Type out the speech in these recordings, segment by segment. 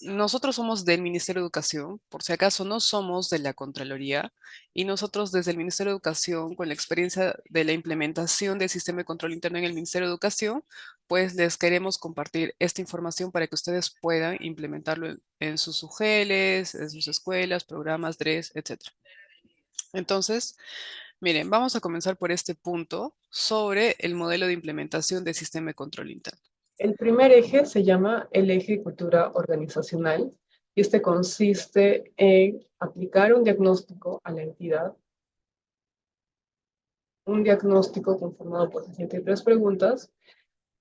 nosotros somos del Ministerio de Educación, por si acaso no somos de la Contraloría, y nosotros desde el Ministerio de Educación, con la experiencia de la implementación del sistema de control interno en el Ministerio de Educación, pues les queremos compartir esta información para que ustedes puedan implementarlo en sus UGELs, en sus escuelas, programas, DRES, etcétera. Entonces, miren, vamos a comenzar por este punto sobre el modelo de implementación del sistema de control interno. El primer eje se llama el eje cultura organizacional y este consiste en aplicar un diagnóstico a la entidad, un diagnóstico conformado por 63 preguntas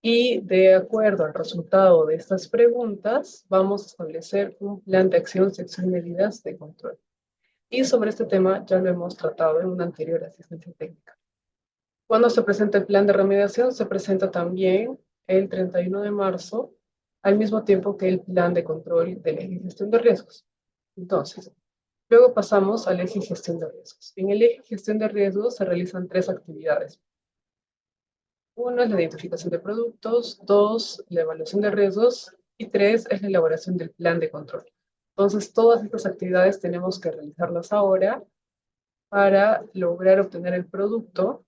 y de acuerdo al resultado de estas preguntas vamos a establecer un plan de acción, sección de medidas de control. Y sobre este tema ya lo hemos tratado en una anterior asistencia técnica. Cuando se presenta el plan de remediación, se presenta también el 31 de marzo, al mismo tiempo que el plan de control del eje gestión de riesgos. Entonces, luego pasamos al eje gestión de riesgos. En el eje gestión de riesgos se realizan tres actividades. Uno es la identificación de productos, dos, la evaluación de riesgos y tres es la elaboración del plan de control. Entonces, todas estas actividades tenemos que realizarlas ahora para lograr obtener el producto,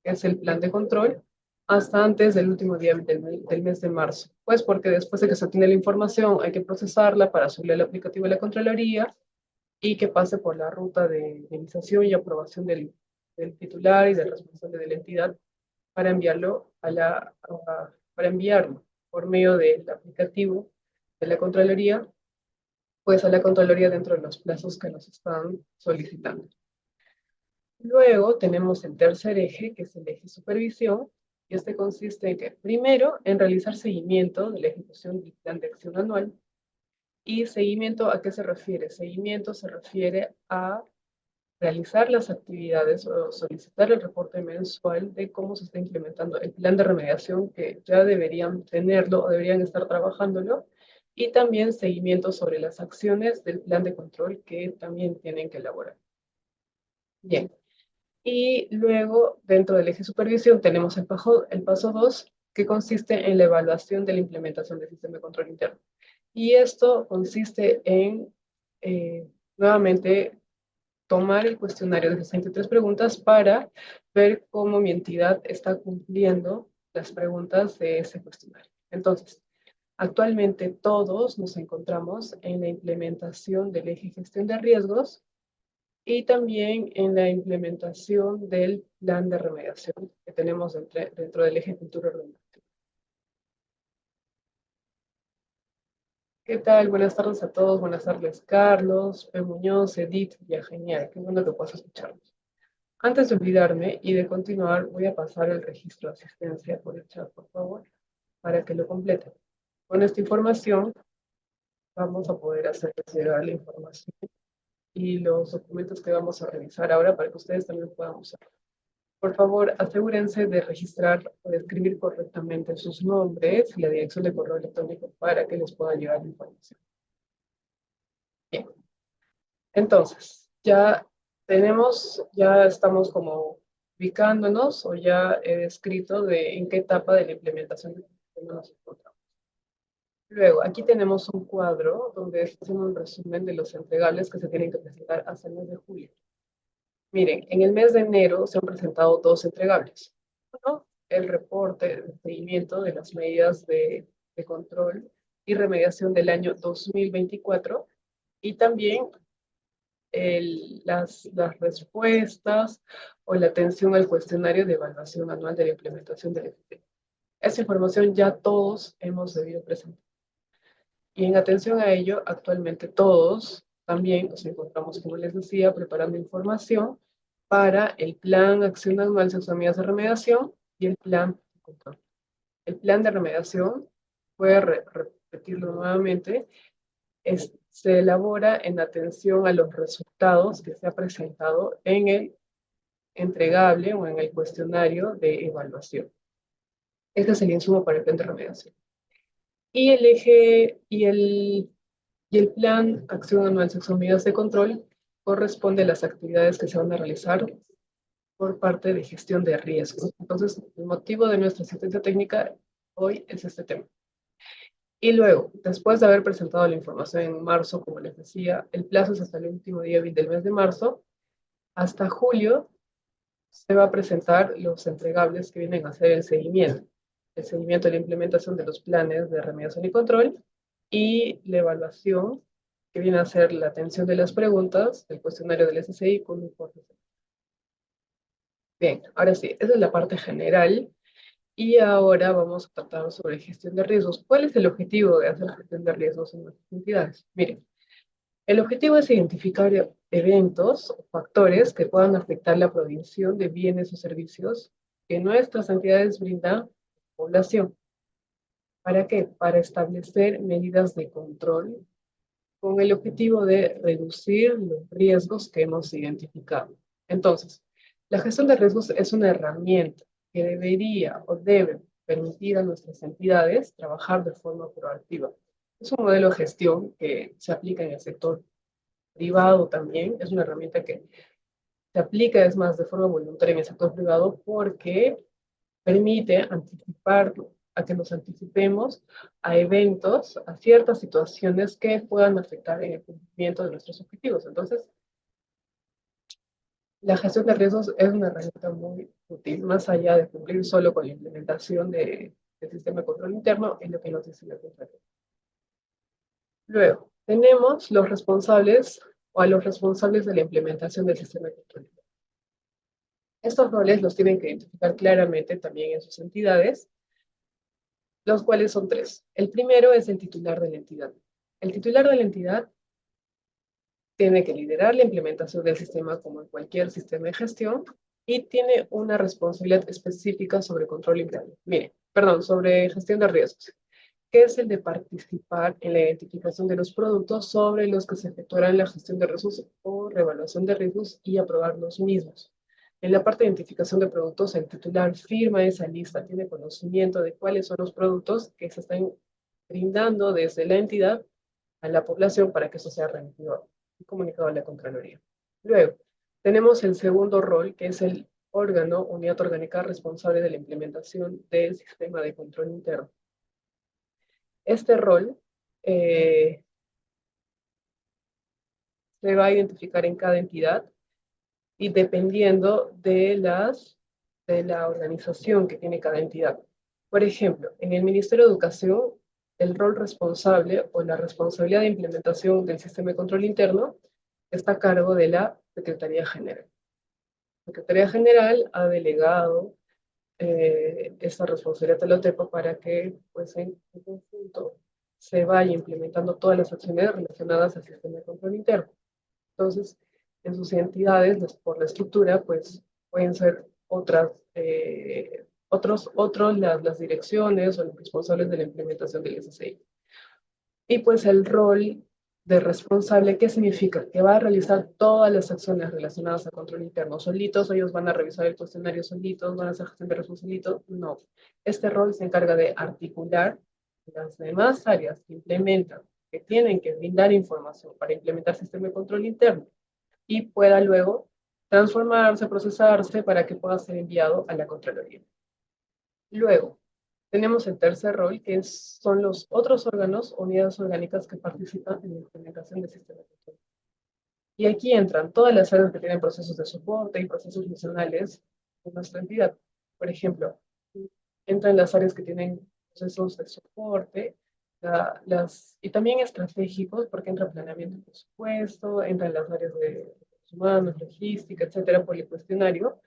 que es el plan de control, hasta antes del último día del mes de marzo. Pues porque después de que se obtiene la información hay que procesarla para subirla al aplicativo de la Contraloría y que pase por la ruta de iniciación y aprobación del titular y del responsable de la entidad para enviarlo para enviarlo por medio del aplicativo de la Contraloría, pues a la Contraloría dentro de los plazos que nos están solicitando. Luego tenemos el tercer eje, que es el eje supervisión, y este consiste en que, primero, en realizar seguimiento de la ejecución del plan de acción anual. ¿Y seguimiento a qué se refiere? Seguimiento se refiere a realizar las actividades o solicitar el reporte mensual de cómo se está implementando el plan de remediación, que ya deberían tenerlo o deberían estar trabajándolo, y también seguimiento sobre las acciones del plan de control que también tienen que elaborar. Bien. Y luego, dentro del eje supervisión, tenemos el paso 2, que consiste en la evaluación de la implementación del sistema de control interno. Y esto consiste en, nuevamente, tomar el cuestionario de 63 preguntas para ver cómo mi entidad está cumpliendo las preguntas de ese cuestionario. Entonces, actualmente todos nos encontramos en la implementación del eje gestión de riesgos y también en la implementación del plan de remediación que tenemos dentro del eje cultura organizacional. ¿Qué tal? Buenas tardes a todos. Buenas tardes, Carlos, P. Muñoz, Edith, ya genial. Qué bueno que puedas escucharnos. Antes de olvidarme y de continuar, voy a pasar el registro de asistencia por el chat, por favor, para que lo completen. Con esta información vamos a poder hacerles llegar la información y los documentos que vamos a revisar ahora para que ustedes también puedan usar. Por favor, asegúrense de registrar o de escribir correctamente sus nombres y la dirección de correo electrónico para que les pueda llegar la información. Bien. Entonces, ya estamos como ubicándonos o ya he descrito de en qué etapa de la implementación del sistema nos encontramos. Luego, aquí tenemos un cuadro donde es un resumen de los entregables que se tienen que presentar hasta el mes de julio. Miren, en el mes de enero se han presentado dos entregables. Uno, el reporte de seguimiento de las medidas de control y remediación del año 2024 y también las respuestas o la atención al cuestionario de evaluación anual de la implementación del FP. Esa información ya todos hemos debido presentar. Y en atención a ello, actualmente todos también nos encontramos, como les decía, preparando información para el plan Acción Anual de Medidas de Remediación y el plan de control. El plan de remediación, voy a repetirlo nuevamente, se elabora en atención a los resultados que se ha presentado en el entregable o en el cuestionario de evaluación. Este es el insumo para el plan de remediación. Y el eje y el plan Acción Anual Sección Medidas de Control corresponde a las actividades que se van a realizar por parte de gestión de riesgos. Entonces, el motivo de nuestra asistencia técnica hoy es este tema. Y luego, después de haber presentado la información en marzo, como les decía, el plazo es hasta el último día hábil del mes de marzo. Hasta julio se va a presentar los entregables que vienen a hacer el seguimiento de la implementación de los planes de remediación y control y la evaluación que viene a ser la atención de las preguntas del cuestionario del SSI con un informe. Bien, ahora sí, esa es la parte general y ahora vamos a tratar sobre gestión de riesgos. ¿Cuál es el objetivo de hacer gestión de riesgos en nuestras entidades? Miren, el objetivo es identificar eventos o factores que puedan afectar la provisión de bienes o servicios que nuestras entidades brindan a la población. ¿Para qué? Para establecer medidas de control con el objetivo de reducir los riesgos que hemos identificado. Entonces, la gestión de riesgos es una herramienta que debería o debe permitir a nuestras entidades trabajar de forma proactiva. Es un modelo de gestión que se aplica en el sector privado también, es una herramienta que se aplica, es más, de forma voluntaria en el sector privado porque permite anticipar, a que nos anticipemos a eventos, a ciertas situaciones que puedan afectar en el cumplimiento de nuestros objetivos. Entonces, la gestión de riesgos es una herramienta muy útil, más allá de cumplir solo con la implementación del sistema de control interno, en lo que nos dice la contraria. Luego, tenemos los responsables o a los responsables de la implementación del sistema de control interno. Estos roles los tienen que identificar claramente también en sus entidades, los cuales son tres. El primero es el titular de la entidad. El titular de la entidad tiene que liderar la implementación del sistema como en cualquier sistema de gestión y tiene una responsabilidad específica sobre control interno. Mire, perdón, sobre gestión de riesgos, que es el de participar en la identificación de los productos sobre los que se efectuará la gestión de riesgos o revaluación de riesgos y aprobar los mismos. En la parte de identificación de productos, el titular firma esa lista, tiene conocimiento de cuáles son los productos que se están brindando desde la entidad a la población para que eso sea remitido y comunicado a la Contraloría. Luego, tenemos el segundo rol, que es el órgano, unidad orgánica responsable de la implementación del sistema de control interno. Este rol se va a identificar en cada entidad y dependiendo de la organización que tiene cada entidad. Por ejemplo, en el Ministerio de Educación, el rol responsable o la responsabilidad de implementación del sistema de control interno está a cargo de la Secretaría General. La Secretaría General ha delegado esta responsabilidad a la OTEPA para que, pues, en conjunto se vaya implementando todas las acciones relacionadas al sistema de control interno. Entonces, en sus entidades, por la estructura, pues pueden ser otros las direcciones o los responsables de la implementación del SSI. Y pues el rol de responsable, ¿qué significa? Que va a realizar todas las acciones relacionadas a control interno solitos, ellos van a revisar el cuestionario solitos, van a hacer gestión de riesgos solitos, no. Este rol se encarga de articular las demás áreas que implementan, que tienen que brindar información para implementar sistema de control interno y pueda luego transformarse, procesarse para que pueda ser enviado a la Contraloría. Luego, tenemos el tercer rol, que son los otros órganos, unidades orgánicas que participan en la implementación del sistema de control. Y aquí entran todas las áreas que tienen procesos de soporte y procesos funcionales en nuestra entidad. Por ejemplo, entran las áreas que tienen procesos de soporte, y también estratégicos, porque entra planeamiento y presupuesto, entran las áreas de recursos humanos, logística, etcétera, por el cuestionario,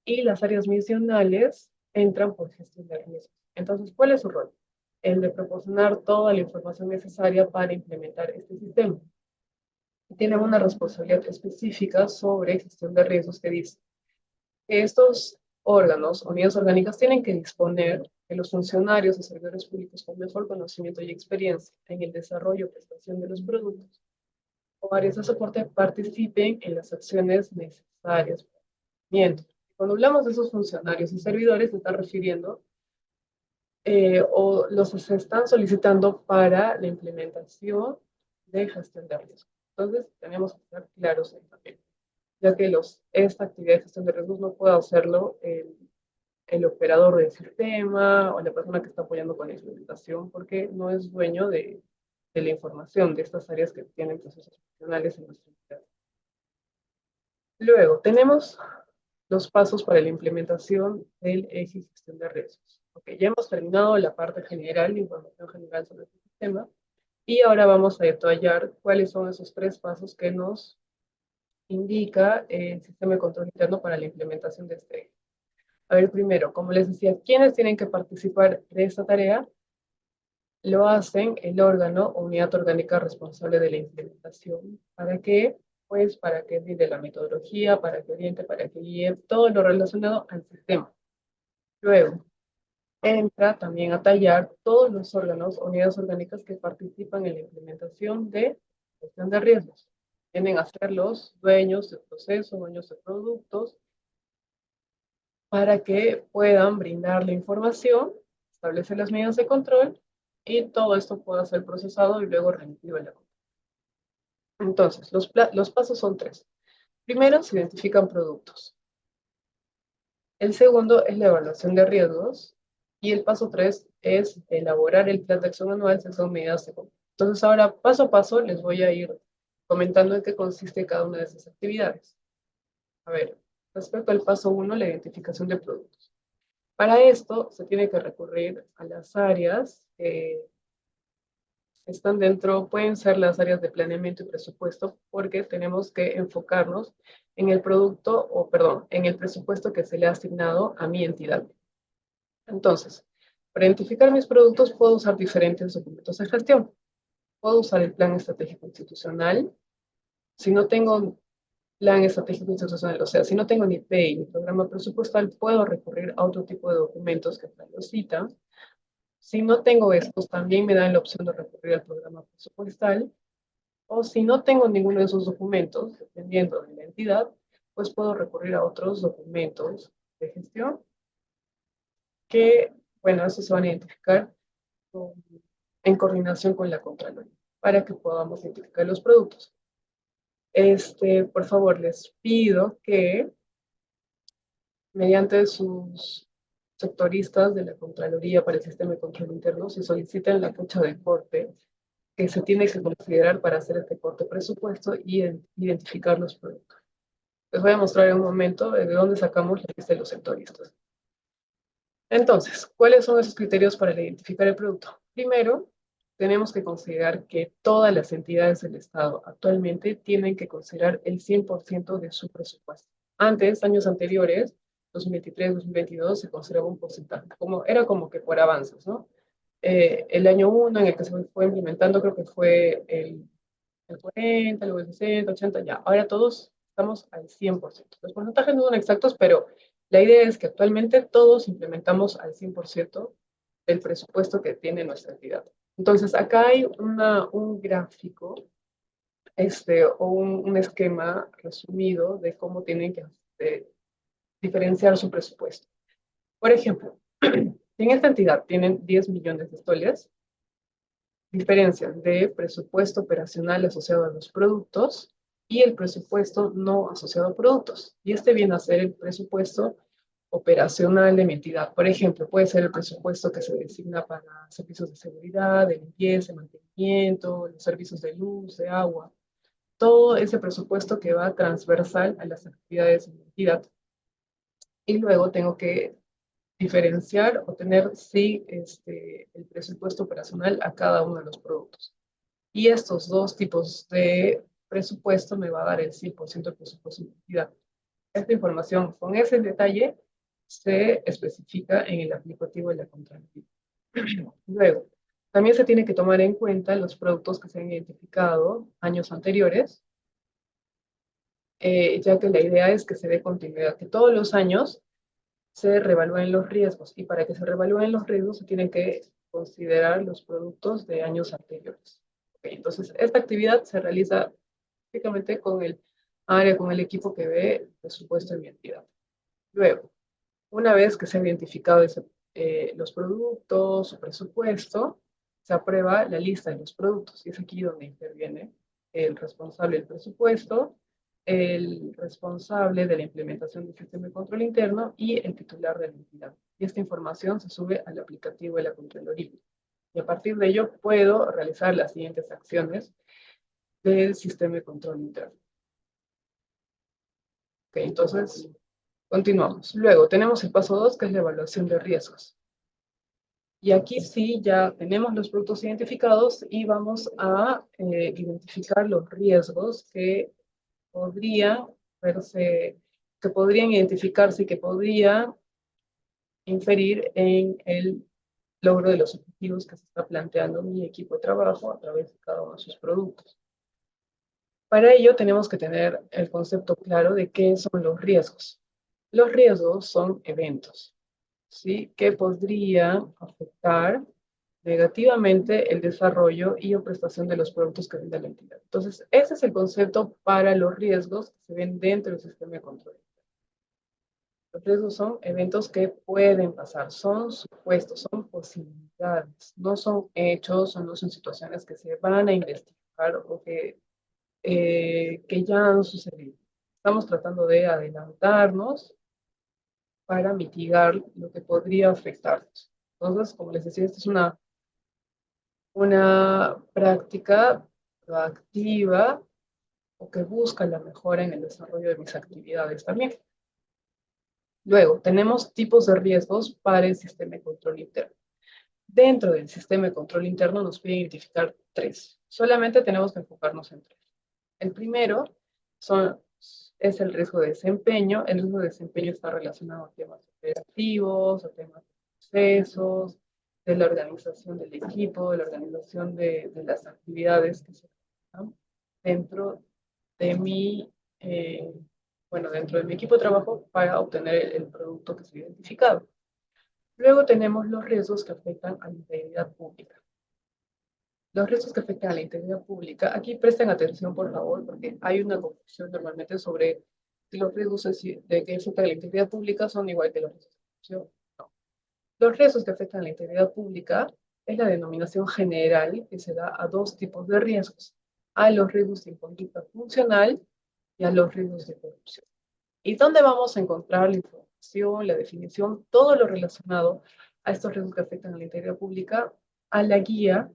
y las áreas misionales entran por gestión de riesgos. Entonces, ¿cuál es su rol? El de proporcionar toda la información necesaria para implementar este sistema. Tienen una responsabilidad específica sobre gestión de riesgos que dice que estos órganos, unidades orgánicas, tienen que disponer de los funcionarios y servidores públicos con mejor conocimiento y experiencia en el desarrollo y prestación de los productos o áreas de soporte participen en las acciones necesarias. Cuando hablamos de esos funcionarios y servidores, se está refiriendo o los se están solicitando para la implementación de gestión de riesgos. Entonces, tenemos que estar claros en también, ya que esta actividad de gestión de riesgos no puede hacerlo el operador del sistema o la persona que está apoyando con la implementación, porque no es dueño de la información de estas áreas que tienen procesos funcionales en nuestra entidad. Luego, tenemos los pasos para la implementación del eje gestión de riesgos. Ok, ya hemos terminado la parte general, la información general sobre el sistema, y ahora vamos a detallar cuáles son esos 3 pasos que nos indica el sistema de control interno para la implementación de este eje. A ver, primero, como les decía, ¿quiénes tienen que participar de esta tarea? Lo hacen el órgano o unidad orgánica responsable de la implementación. ¿Para qué? Pues para que brinde la metodología, para que oriente, para que guíe todo lo relacionado al sistema. Luego, entra también a tallar todos los órganos o unidades orgánicas que participan en la implementación de gestión de riesgos. Tienen a ser los dueños del proceso, dueños de productos, para que puedan brindar la información, establecer las medidas de control y todo esto pueda ser procesado y luego remitido a la compañía. Entonces, los pasos son 3. Primero, se identifican productos. El segundo es la evaluación de riesgos. Y el paso 3 es elaborar el plan de acción anual según medidas de control. Entonces, ahora, paso a paso, les voy a ir comentando en qué consiste cada una de esas actividades. A ver, respecto al paso 1, la identificación de productos. Para esto se tiene que recurrir a las áreas que están dentro, pueden ser las áreas de planeamiento y presupuesto, porque tenemos que enfocarnos en el producto, o perdón, en el presupuesto que se le ha asignado a mi entidad. Entonces, para identificar mis productos puedo usar diferentes documentos de gestión. Puedo usar el plan estratégico institucional. Si no tengo plan estratégico institucional, o sea, si no tengo ni PEI ni programa presupuestal, puedo recurrir a otro tipo de documentos que lo citan. Si no tengo estos, también me dan la opción de recurrir al programa presupuestal. O si no tengo ninguno de esos documentos, dependiendo de la entidad, pues puedo recurrir a otros documentos de gestión que, bueno, esos se van a identificar con, en coordinación con la Contraloría para que podamos identificar los productos. Por favor, les pido que mediante sus sectoristas de la Contraloría para el Sistema de Control Interno se soliciten la fecha de corte que se tiene que considerar para hacer este corte presupuesto y identificar los productos. Les voy a mostrar en un momento de dónde sacamos la lista de los sectoristas. Entonces, ¿cuáles son esos criterios para identificar el producto? Primero, tenemos que considerar que todas las entidades del Estado actualmente tienen que considerar el 100% de su presupuesto. Antes, años anteriores, 2023, 2022, se consideraba un porcentaje, era como que por avances, ¿no? El año 1 en el que se fue implementando, creo que fue el 40, luego el 60, 80, ya. Ahora todos estamos al 100%. Los porcentajes no son exactos, pero la idea es que actualmente todos implementamos al 100% del presupuesto que tiene nuestra entidad. Entonces, acá hay un gráfico o un esquema resumido de cómo tienen que diferenciar su presupuesto. Por ejemplo, si en esta entidad tienen 10 millones de soles, diferencias de presupuesto operacional asociado a los productos y el presupuesto no asociado a productos. Y este viene a ser el presupuesto operacional de mi entidad. Por ejemplo, puede ser el presupuesto que se designa para servicios de seguridad, de limpieza, de mantenimiento, los servicios de luz, de agua. Todo ese presupuesto que va transversal a las actividades de mi entidad. Y luego tengo que diferenciar o tener, sí, el presupuesto operacional a cada uno de los productos. Y estos dos tipos de presupuesto me va a dar el 100% del presupuesto de la entidad. Esta información con ese detalle se especifica en el aplicativo de la Contraloría. Luego, también se tiene que tomar en cuenta los productos que se han identificado años anteriores, ya que la idea es que se dé continuidad, que todos los años se revalúen los riesgos y para que se revalúen los riesgos se tienen que considerar los productos de años anteriores. Okay, entonces, esta actividad se realiza prácticamente con el área, con el equipo que ve el presupuesto de mi entidad. Luego, una vez que se ha identificado los productos, su presupuesto, se aprueba la lista de los productos y es aquí donde interviene el responsable del presupuesto el responsable de la implementación del sistema de control interno y el titular de la entidad. Y esta información se sube al aplicativo de la Contraloría. Y a partir de ello puedo realizar las siguientes acciones del sistema de control interno. Ok, entonces, continuamos. Luego tenemos el paso 2, que es la evaluación de riesgos. Y aquí sí ya tenemos los productos identificados y vamos a identificar los riesgos podrían verse, que podrían identificarse y que podrían inferir en el logro de los objetivos que se está planteando mi equipo de trabajo a través de cada uno de sus productos. Para ello tenemos que tener el concepto claro de qué son los riesgos. Los riesgos son eventos, ¿sí?, que podrían afectar negativamente el desarrollo y o prestación de los productos que vende la entidad. Entonces, ese es el concepto para los riesgos que se ven dentro del sistema de control. Los riesgos son eventos que pueden pasar, son supuestos, son posibilidades, no son hechos o no son situaciones que se van a investigar o que ya han sucedido. Estamos tratando de adelantarnos para mitigar lo que podría afectarnos. Entonces, como les decía, esta es una práctica proactiva o que busca la mejora en el desarrollo de mis actividades también. Luego, tenemos tipos de riesgos para el sistema de control interno. Dentro del sistema de control interno nos puede identificar tres. Solamente tenemos que enfocarnos en tres. El primero es el riesgo de desempeño. El riesgo de desempeño está relacionado a temas operativos, a temas de procesos, de la organización del equipo, de la organización de las actividades que se dan dentro de eh, dentro de mi equipo de trabajo para obtener el producto que se ha identificado. Luego tenemos los riesgos que afectan a la integridad pública. Los riesgos que afectan a la integridad pública, aquí presten atención por favor, porque hay una confusión normalmente sobre si los riesgos de que afectan a la integridad pública son igual que los riesgos de corrupción. No. Los riesgos que afectan a la integridad pública es la denominación general que se da a dos tipos de riesgos, a los riesgos de conducta funcional y a los riesgos de corrupción. ¿Y dónde vamos a encontrar la información, la definición, todo lo relacionado a estos riesgos que afectan a la integridad pública? A la guía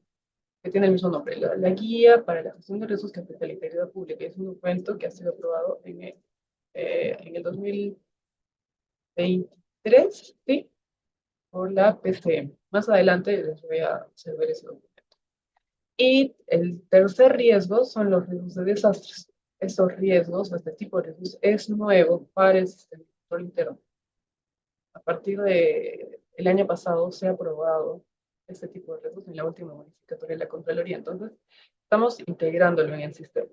que tiene el mismo nombre, la guía para la gestión de riesgos que afecta a la integridad pública. Es un documento que ha sido aprobado en el 2023, ¿sí?, por la PCM. Más adelante les voy a hacer ver ese documento. Y el tercer riesgo son los riesgos de desastres. Estos riesgos, este tipo de riesgos, es nuevo para el sistema de control interno. A partir del año pasado se ha aprobado este tipo de riesgos en la última modificatoria de la Contraloría. Entonces, estamos integrándolo en el sistema.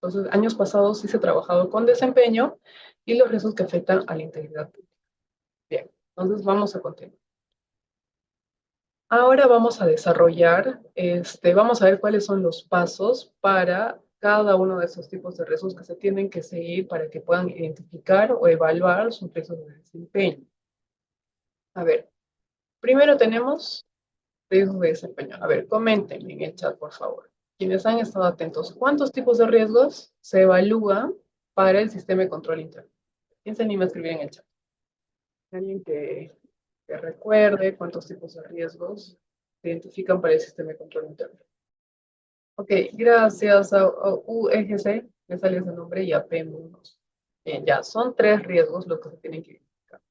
Entonces, años pasados sí se ha trabajado con desempeño y los riesgos que afectan a la integridad pública. Bien, entonces vamos a continuar. Ahora vamos a desarrollar, vamos a ver cuáles son los pasos para cada uno de esos tipos de riesgos que se tienen que seguir para que puedan identificar o evaluar sus riesgos de desempeño. A ver, primero tenemos riesgos de desempeño. A ver, coméntenme en el chat, por favor. Quienes han estado atentos, ¿cuántos tipos de riesgos se evalúan para el sistema de control interno? ¿Quién se anima a escribir en el chat? Alguien que recuerde cuántos tipos de riesgos se identifican para el sistema de control interno. Ok, gracias a UEGC, me sale ese nombre, y a PEMUNOS. Ya, son tres riesgos los que se tienen que identificar.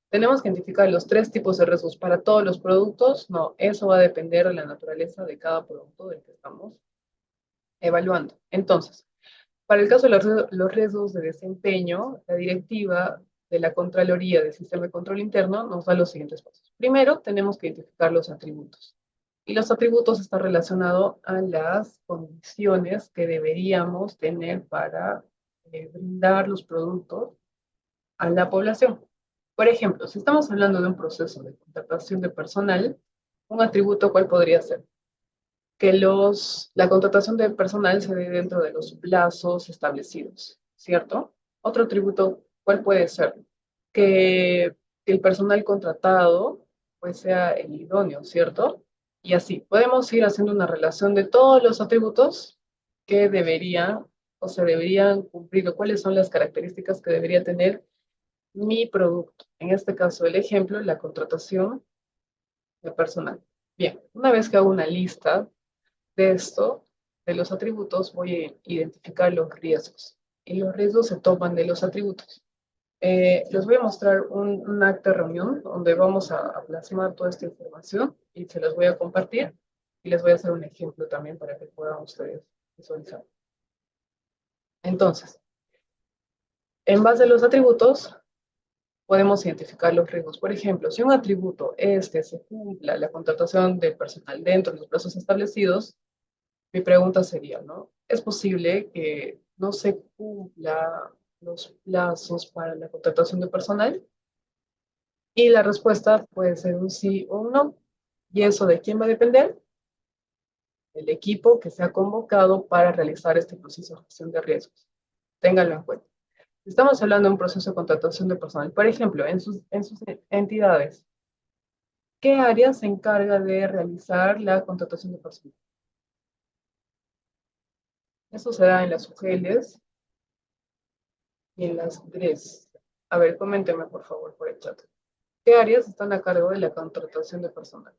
¿Tenemos que identificar los tres tipos de riesgos para todos los productos? No, eso va a depender de la naturaleza de cada producto del que estamos evaluando. Entonces, para el caso de los riesgos de desempeño, la directiva de la Contraloría del Sistema de Control Interno nos da los siguientes pasos. Primero, tenemos que identificar los atributos. Y los atributos están relacionados a las condiciones que deberíamos tener para brindar los productos a la población. Por ejemplo, si estamos hablando de un proceso de contratación de personal, un atributo, ¿cuál podría ser? Que la contratación de personal se dé dentro de los plazos establecidos, ¿cierto? Otro atributo, ¿cuál puede ser? Que el personal contratado pues sea el idóneo, ¿cierto? Y así, podemos ir haciendo una relación de todos los atributos que deberían o se deberían cumplir, o cuáles son las características que debería tener mi producto. En este caso, el ejemplo, la contratación de personal. Bien, una vez que hago una lista de esto, de los atributos, voy a identificar los riesgos. Y los riesgos se toman de los atributos. Les voy a mostrar un acta de reunión donde vamos a plasmar toda esta información y se las voy a compartir y les voy a hacer un ejemplo también para que puedan ustedes visualizar. Entonces, en base a los atributos, podemos identificar los riesgos. Por ejemplo, si un atributo es que se cumpla la contratación del personal dentro de los plazos establecidos, mi pregunta sería, ¿no? ¿Es posible que no se cumpla los plazos para la contratación de personal? Y la respuesta puede ser un sí o un no. ¿Y eso de quién va a depender? El equipo que se ha convocado para realizar este proceso de gestión de riesgos. Ténganlo en cuenta. Estamos hablando de un proceso de contratación de personal. Por ejemplo, en sus entidades, ¿qué área se encarga de realizar la contratación de personal? Eso se da en las UGLs y en las DRES. A ver, coméntenme por favor por el chat. ¿Qué áreas están a cargo de la contratación de personal?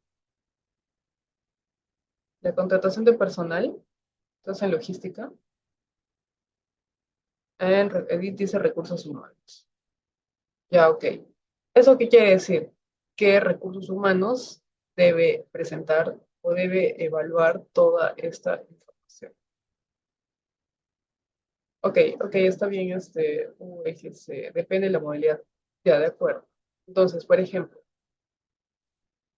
La contratación de personal, entonces en logística, Edith dice recursos humanos. Ya, ok. ¿Eso qué quiere decir? Que recursos humanos debe presentar o debe evaluar toda esta información. Ok, ok, está bien UGC, depende de la modalidad. Ya, de acuerdo. Entonces, por ejemplo,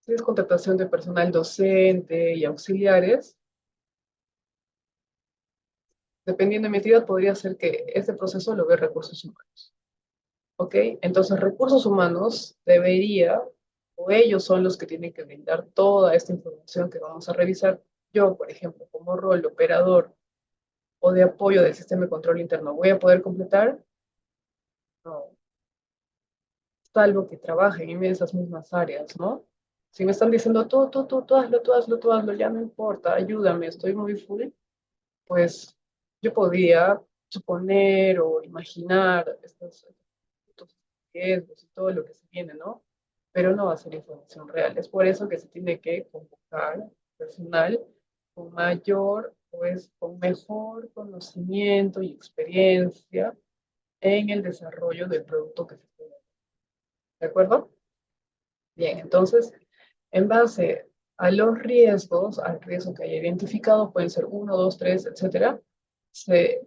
si es contratación de personal docente y auxiliares, dependiendo de mi entidad, podría ser que este proceso lo ve recursos humanos. ¿Ok? Entonces, recursos humanos debería, o ellos son los que tienen que brindar toda esta información que vamos a revisar. Yo, por ejemplo, como rol de operador o de apoyo del sistema de control interno, ¿voy a poder completar? No, salvo que trabajen en esas mismas áreas, ¿no? Si me están diciendo, tú, hazlo, tú hazlo, ya no importa, ayúdame, estoy muy full, pues yo podría suponer o imaginar estos riesgos y todo lo que se viene, ¿no? Pero no va a ser información real. Es por eso que se tiene que convocar personal con mayor, pues con mejor conocimiento y experiencia en el desarrollo del producto que se esté dando. ¿De acuerdo? Bien, entonces, en base a los riesgos, al riesgo que haya identificado, pueden ser uno, dos, tres, etcétera, se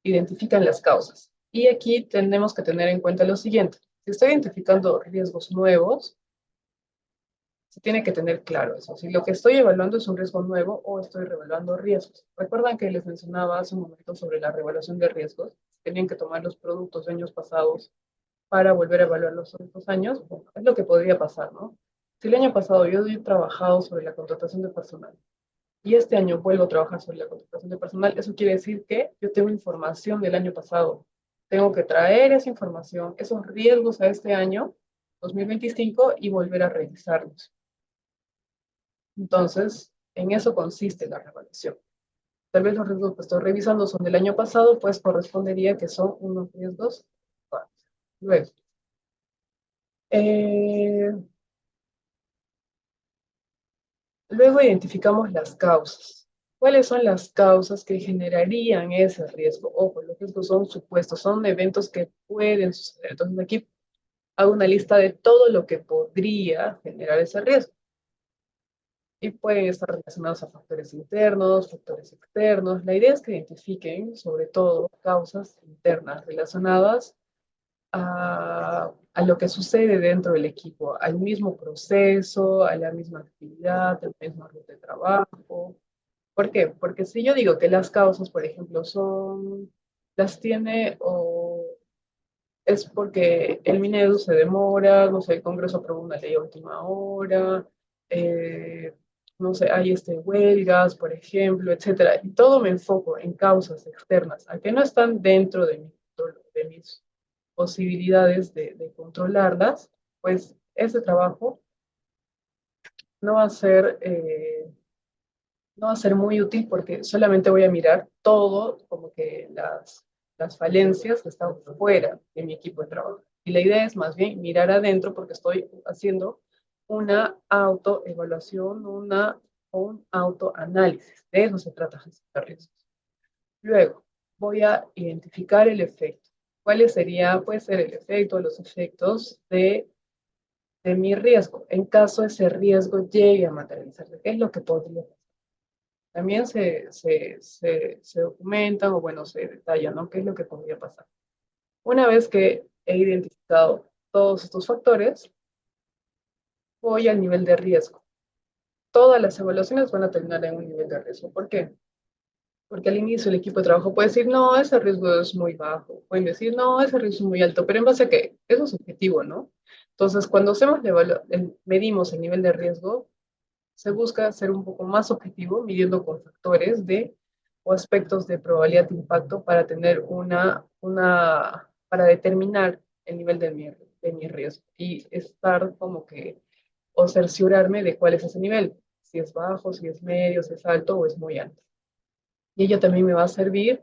identifican las causas. Y aquí tenemos que tener en cuenta lo siguiente. Si estoy identificando riesgos nuevos, se tiene que tener claro eso. Si lo que estoy evaluando es un riesgo nuevo o estoy reevaluando riesgos. Recuerdan que les mencionaba hace un momento sobre la reevaluación de riesgos. Tenían que tomar los productos de años pasados para volver a evaluar los otros años. Bueno, es lo que podría pasar, ¿no? Si el año pasado yo he trabajado sobre la contratación de personal y este año vuelvo a trabajar sobre la contratación de personal, eso quiere decir que yo tengo información del año pasado. Tengo que traer esa información, esos riesgos a este año, 2025, y volver a revisarlos. Entonces, en eso consiste la revaluación. Tal vez los riesgos que estoy revisando son del año pasado, pues correspondería que son unos riesgos. Luego, eh, luego identificamos las causas. ¿Cuáles son las causas que generarían ese riesgo? Ojo, los riesgos son supuestos, son eventos que pueden suceder. Entonces aquí hago una lista de todo lo que podría generar ese riesgo. Y pueden estar relacionados a factores internos, factores externos. La idea es que identifiquen, sobre todo, causas internas relacionadas a lo que sucede dentro del equipo, al mismo proceso, a la misma actividad, a la misma ruta de trabajo. ¿Por qué? Porque si yo digo que las causas, por ejemplo, las tiene o es porque el Minedu se demora, no sé, el Congreso aprobó una ley a última hora, eh, no sé, hay huelgas, por ejemplo, etcétera. Y todo me enfoco en causas externas, a que no están dentro de mis posibilidades de controlarlas, pues ese trabajo no va a ser, no va a ser muy útil porque solamente voy a mirar todo, como que las falencias que están fuera de mi equipo de trabajo. Y la idea es más bien mirar adentro porque estoy haciendo una autoevaluación, un autoanálisis. De eso se trata gestión de riesgos. Luego, voy a identificar el efecto. ¿Cuáles sería, puede ser el efecto o los efectos de mi riesgo? En caso ese riesgo llegue a materializarse, ¿qué es lo que podría pasar? También se documentan o bueno, se detallan, ¿no? ¿Qué es lo que podría pasar? Una vez que he identificado todos estos factores, voy al nivel de riesgo. Todas las evaluaciones van a terminar en un nivel de riesgo. ¿Por qué? Porque al inicio el equipo de trabajo puede decir, no, ese riesgo es muy bajo. Pueden decir, no, ese riesgo es muy alto. Pero ¿en base a qué? Eso es objetivo, ¿no? Entonces, cuando hacemos medimos el nivel de riesgo, se busca ser un poco más objetivo, midiendo con factores o aspectos de probabilidad de impacto para tener para determinar el nivel de mi riesgo y estar como que, o cerciorarme de cuál es ese nivel, si es bajo, si es medio, si es alto o es muy alto. Y ello también me va a servir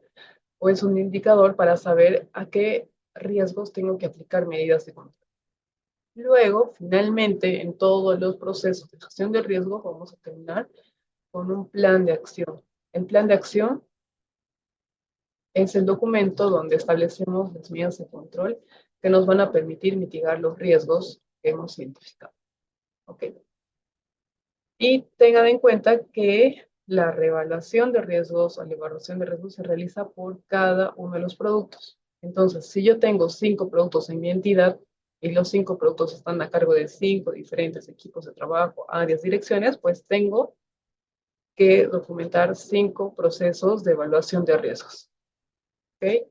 o es un indicador para saber a qué riesgos tengo que aplicar medidas de control. Luego, finalmente, en todos los procesos de gestión de riesgo, vamos a terminar con un plan de acción. El plan de acción es el documento donde establecemos las medidas de control que nos van a permitir mitigar los riesgos que hemos identificado. ¿Ok? Y tengan en cuenta que la reevaluación de riesgos o la evaluación de riesgos se realiza por cada uno de los productos. Entonces, si yo tengo 5 productos en mi entidad y los 5 productos están a cargo de 5 diferentes equipos de trabajo, áreas, direcciones, pues tengo que documentar 5 procesos de evaluación de riesgos. ¿Ok?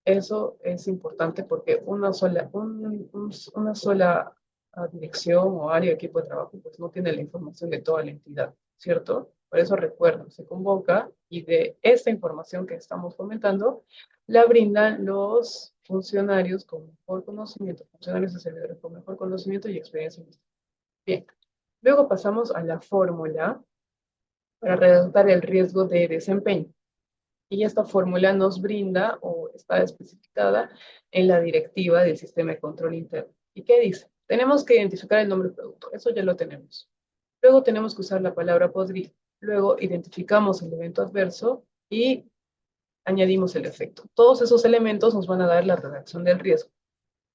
Eso es importante porque una sola dirección o área de equipo de trabajo pues no tiene la información de toda la entidad, ¿cierto? Por eso recuerden, se convoca y de esta información que estamos comentando la brindan los funcionarios con mejor conocimiento, funcionarios y servidores con mejor conocimiento y experiencia. Bien, luego pasamos a la fórmula para redactar el riesgo de desempeño. Y esta fórmula nos brinda o está especificada en la directiva del sistema de control interno. ¿Y qué dice? Tenemos que identificar el nombre del producto, eso ya lo tenemos. Luego tenemos que usar la palabra podrido. Luego identificamos el evento adverso y añadimos el efecto. Todos esos elementos nos van a dar la redacción del riesgo.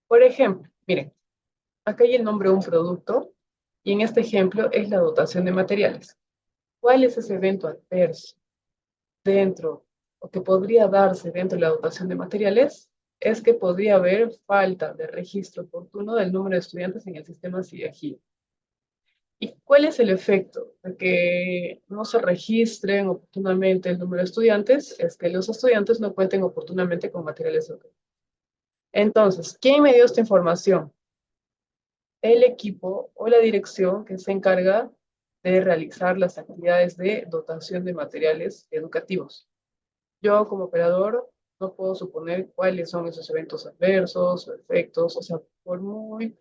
Por ejemplo, miren, acá hay el nombre de un producto y en este ejemplo es la dotación de materiales. ¿Cuál es ese evento adverso dentro o que podría darse dentro de la dotación de materiales? Es que podría haber falta de registro oportuno del número de estudiantes en el sistema CIEGI. ¿Y cuál es el efecto de que no se registren oportunamente el número de estudiantes? Es que los estudiantes no cuenten oportunamente con materiales educativos. Entonces, ¿quién me dio esta información? El equipo o la dirección que se encarga de realizar las actividades de dotación de materiales educativos. Yo como operador no puedo suponer cuáles son esos eventos adversos o efectos, o sea, por muy,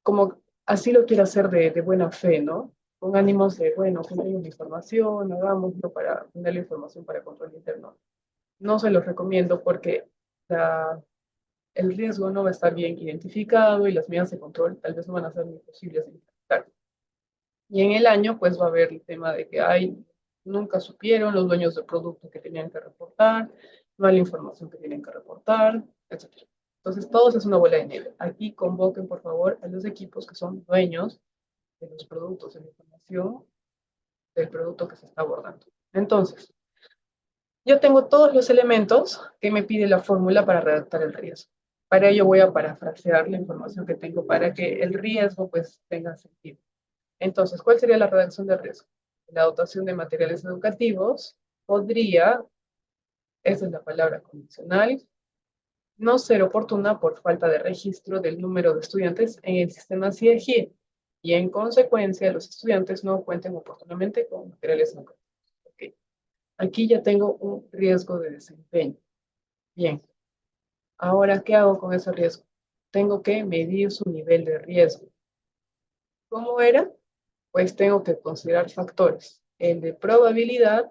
como así lo quiero hacer de buena fe, ¿no? Con ánimos de, bueno, tenemos la información, hagámoslo para tener la información para control interno. No se los recomiendo porque el riesgo no va a estar bien identificado y las medidas de control tal vez no van a ser ni posibles de implementar. Y en el año, pues va a haber el tema de que nunca supieron los dueños del producto que tenían que reportar, no hay la información que tienen que reportar, etc. Entonces, todo eso es una bola de nieve. Aquí convoquen, por favor, a los equipos que son dueños de los productos, de la información del producto que se está abordando. Entonces, yo tengo todos los elementos que me pide la fórmula para redactar el riesgo. Para ello voy a parafrasear la información que tengo para que el riesgo pues tenga sentido. Entonces, ¿cuál sería la redacción de riesgo? La dotación de materiales educativos podría, esa es la palabra condicional, no ser oportuna por falta de registro del número de estudiantes en el sistema CIEGI y en consecuencia los estudiantes no cuenten oportunamente con materiales educativos. Okay. Aquí ya tengo un riesgo de desempeño. Bien, ahora, ¿qué hago con ese riesgo? Tengo que medir su nivel de riesgo. ¿Cómo era? pues tengo que considerar factores, el de probabilidad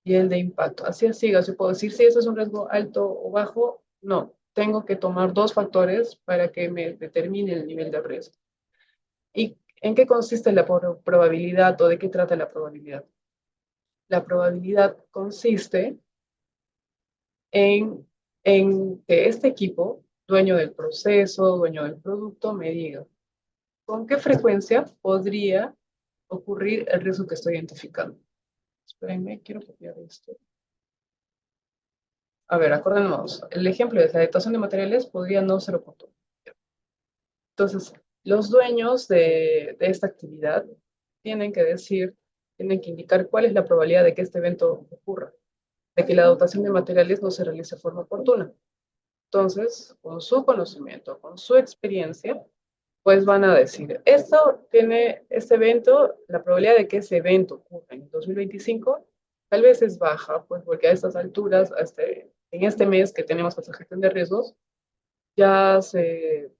y el de impacto. Así siga, si puedo decir si eso es un riesgo alto o bajo, no. Tengo que tomar dos factores para que me determine el nivel de riesgo. ¿Y en qué consiste la probabilidad o de qué trata la probabilidad? La probabilidad consiste en, en que este equipo, dueño del proceso, dueño del producto, me diga con qué frecuencia podría ocurrir el riesgo que estoy identificando. Espérenme, quiero copiar esto. A ver, acordémonos, el ejemplo de la dotación de materiales podría no ser oportuno. Entonces, los dueños de esta actividad tienen que decir, tienen que indicar cuál es la probabilidad de que este evento ocurra, de que la dotación de materiales no se realice de forma oportuna. Entonces, con su conocimiento, con su experiencia, pues van a decir, esto tiene este evento, la probabilidad de que ese evento ocurra en el 2025 tal vez es baja, pues porque a estas alturas, en este mes que tenemos esta gestión de riesgos, ya se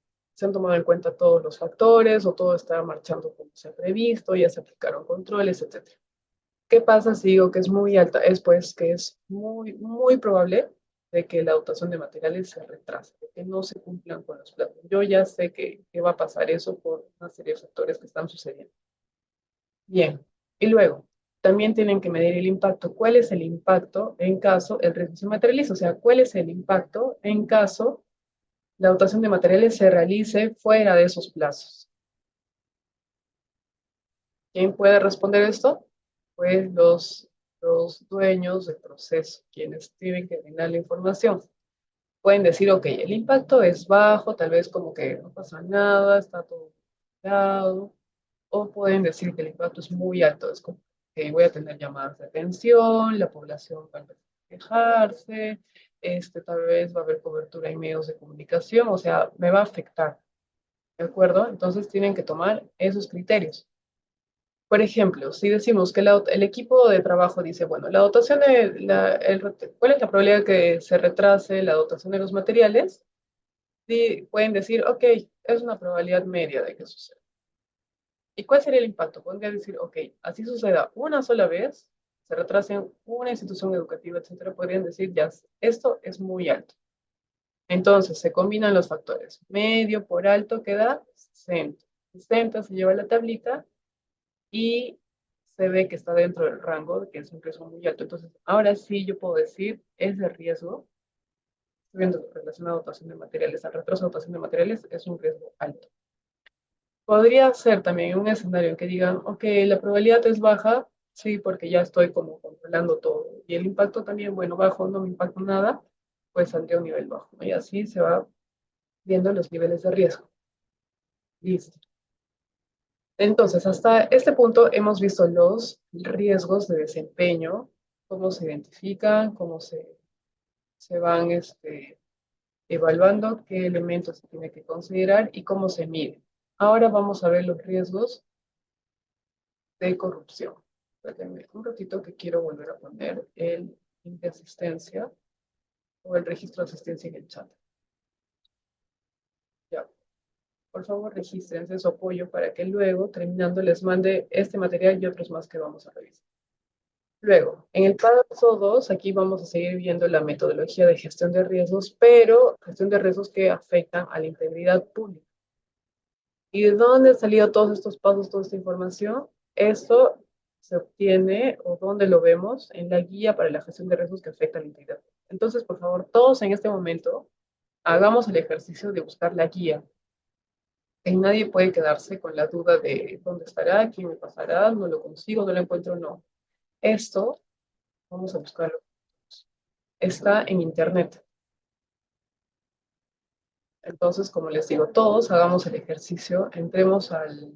han tomado en cuenta todos los factores o todo está marchando como se ha previsto, ya se aplicaron controles, etcétera. ¿Qué pasa si digo que es muy alta? Es pues que es muy, muy probable de que la dotación de materiales se retrase, de que no se cumplan con los plazos. Yo ya sé que va a pasar eso por una serie de factores que están sucediendo. Bien, y luego, también tienen que medir el impacto. ¿Cuál es el impacto en caso el riesgo se materializa? O sea, ¿cuál es el impacto en caso la dotación de materiales se realice fuera de esos plazos? ¿Quién puede responder esto? Pues los dueños del proceso, quienes tienen que brindar la información. Pueden decir, ok, el impacto es bajo, tal vez como que no pasa nada, está todo cuidado, o pueden decir que el impacto es muy alto, es como que voy a tener llamadas de atención, la población va a empezar a quejarse, tal vez va a haber cobertura en medios de comunicación, o sea, me va a afectar, ¿de acuerdo? Entonces tienen que tomar esos criterios. Por ejemplo, si decimos que el equipo de trabajo dice, bueno, la dotación ¿cuál es la probabilidad que se retrase la dotación de los materiales? Pueden decir, ok, es una probabilidad media de que suceda. ¿Y cuál sería el impacto? Podría decir, ok, así suceda una sola vez, se retrase en una institución educativa, etcétera, podrían decir, ya, esto es muy alto. Entonces, se combinan los factores. Medio por alto queda 60. 60 se lleva la tablita y se ve que está dentro del rango, que es un riesgo muy alto. Entonces, ahora sí yo puedo decir, ese riesgo, estoy viendo relacionado a dotación de materiales, al retraso de dotación de materiales, es un riesgo alto. Podría ser también un escenario en que digan, ok, la probabilidad es baja, sí, porque ya estoy como controlando todo. Y el impacto también, bueno, bajo, no me impacta nada, pues saldría a un nivel bajo, ¿no? Y así se va viendo los niveles de riesgo. Listo. Entonces, hasta este punto hemos visto los riesgos de desempeño, cómo se identifican, cómo se van evaluando, qué elementos se tiene que considerar y cómo se mide. Ahora vamos a ver los riesgos de corrupción. Espérenme un ratito que quiero volver a poner el link de asistencia o el registro de asistencia en el chat. Ya, por favor, regístrense su apoyo para que luego, terminando, les mande este material y otros más que vamos a revisar. Luego, en el paso 2, aquí vamos a seguir viendo la metodología de gestión de riesgos, pero gestión de riesgos que afectan a la integridad pública. ¿Y de dónde han salido todos estos pasos, toda esta información? Esto se obtiene o dónde lo vemos en la guía para la gestión de riesgos que afectan a la integridad. Entonces, por favor, todos en este momento hagamos el ejercicio de buscar la guía. Y nadie puede quedarse con la duda de dónde estará, quién me pasará, no lo consigo, no lo encuentro, no. Esto, vamos a buscarlo. Está en internet. Entonces, como les digo, todos hagamos el ejercicio, entremos al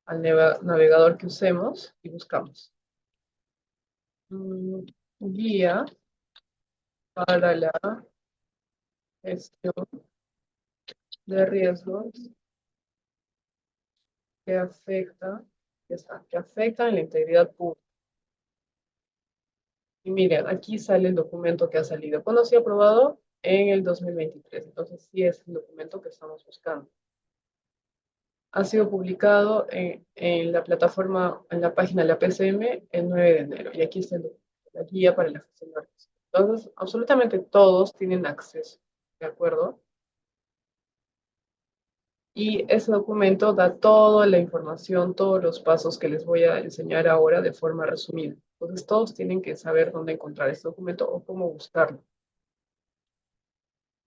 navegador que usemos y buscamos. Guía para la gestión de riesgos que afecta, que afectan la integridad pública. Y miren, aquí sale el documento que ha salido. ¿Cuándo ha sido aprobado? En el 2023. Entonces, sí es el documento que estamos buscando. Ha sido publicado en la plataforma, en la página de la PCM el 9 de enero. Y aquí está la guía para la gestión de riesgo. Entonces, absolutamente todos tienen acceso, ¿de acuerdo? Y ese documento da toda la información, todos los pasos que les voy a enseñar ahora de forma resumida. Entonces, todos tienen que saber dónde encontrar este documento o cómo buscarlo.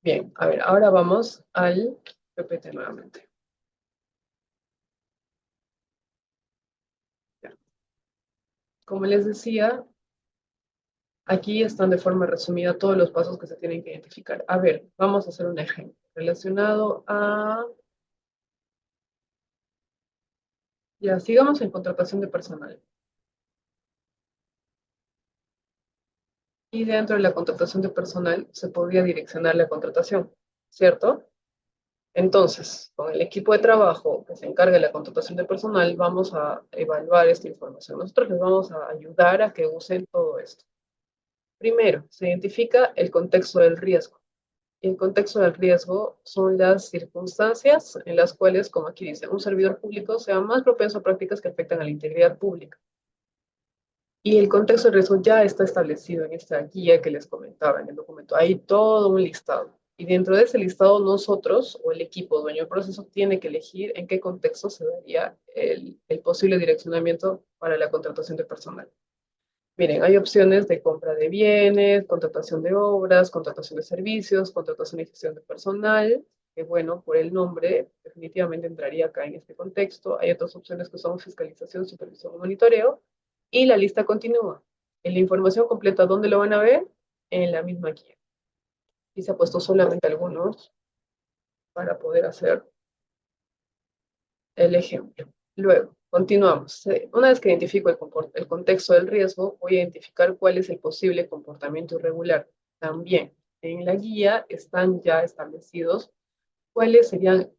Bien, a ver, ahora vamos al PPT nuevamente. Ya. Como les decía, aquí están de forma resumida todos los pasos que se tienen que identificar. A ver, vamos a hacer un ejemplo relacionado a... Ya, sigamos en contratación de personal. Y dentro de la contratación de personal se podría direccionar la contratación, ¿cierto? Entonces, con el equipo de trabajo que se encarga de la contratación de personal, vamos a evaluar esta información. Nosotros les vamos a ayudar a que usen todo esto. Primero, se identifica el contexto del riesgo. El contexto del riesgo son las circunstancias en las cuales, como aquí dice, un servidor público sea más propenso a prácticas que afectan a la integridad pública. Y el contexto del riesgo ya está establecido en esta guía que les comentaba en el documento. Hay todo un listado. Y dentro de ese listado, nosotros o el equipo dueño del proceso tiene que elegir en qué contexto se daría el posible direccionamiento para la contratación de personal. Miren, hay opciones de compra de bienes, contratación de obras, contratación de servicios, contratación y gestión de personal, que bueno, por el nombre definitivamente entraría acá en este contexto. Hay otras opciones que son fiscalización, supervisión y monitoreo. Y la lista continúa. En la información completa, ¿dónde lo van a ver? En la misma guía. Y se ha puesto solamente algunos para poder hacer el ejemplo. Luego, continuamos. Una vez que identifico el contexto del riesgo, voy a identificar cuál es el posible comportamiento irregular. También en la guía están ya establecidos cuáles serían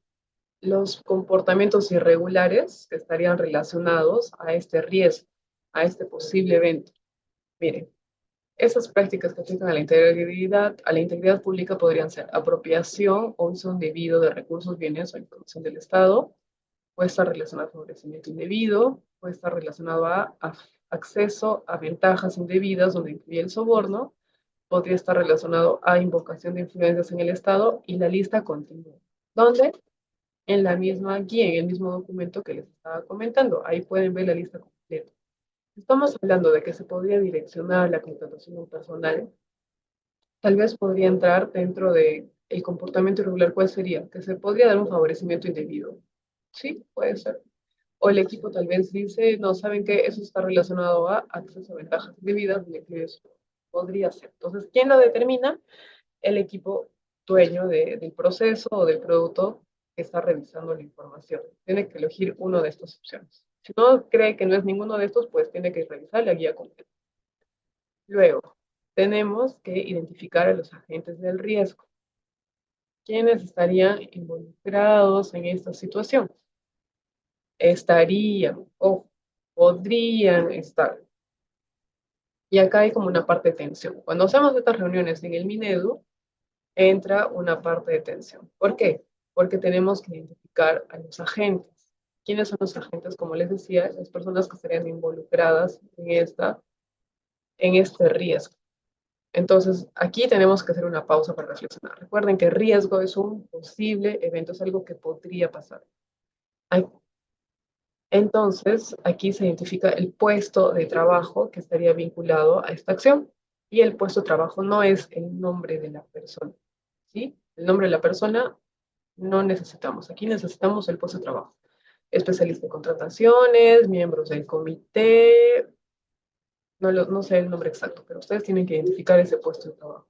los comportamientos irregulares que estarían relacionados a este riesgo, a este posible evento. Miren, esas prácticas que afectan a la integridad pública podrían ser apropiación o uso indebido de recursos, bienes o información del Estado, puede estar relacionado a favorecimiento indebido, puede estar relacionado a acceso a ventajas indebidas, donde incluye el soborno, podría estar relacionado a invocación de influencias en el Estado y la lista continúa. ¿Dónde? En la misma guía, en el mismo documento que les estaba comentando. Ahí pueden ver la lista completa. Estamos hablando de que se podría direccionar la contratación de un personal. Tal vez podría entrar dentro de el comportamiento irregular. ¿Cuál sería? Que se podría dar un favorecimiento indebido. Sí, puede ser. O el equipo tal vez dice, no, ¿saben qué? Eso está relacionado a acceso a ventajas indebidas, de que eso podría ser. Entonces, ¿quién lo determina? El equipo dueño del proceso o del producto que está revisando la información. Tiene que elegir una de estas opciones. Si no cree que no es ninguno de estos, pues tiene que revisar la guía completa. Luego, tenemos que identificar a los agentes del riesgo. ¿Quiénes estarían involucrados en esta situación? Estarían o podrían estar. Y acá hay como una parte de tensión. Cuando hacemos estas reuniones en el Minedu, entra una parte de tensión. ¿Por qué? Porque tenemos que identificar a los agentes. ¿Quiénes son los agentes? Como les decía, las personas que estarían involucradas en este riesgo. Entonces, aquí tenemos que hacer una pausa para reflexionar. Recuerden que riesgo es un posible evento, es algo que podría pasar. Entonces, aquí se identifica el puesto de trabajo que estaría vinculado a esta acción. Y el puesto de trabajo no es el nombre de la persona, ¿sí? El nombre de la persona no necesitamos. Aquí necesitamos el puesto de trabajo. Especialista en contrataciones, miembros del comité, no sé el nombre exacto, pero ustedes tienen que identificar ese puesto de trabajo.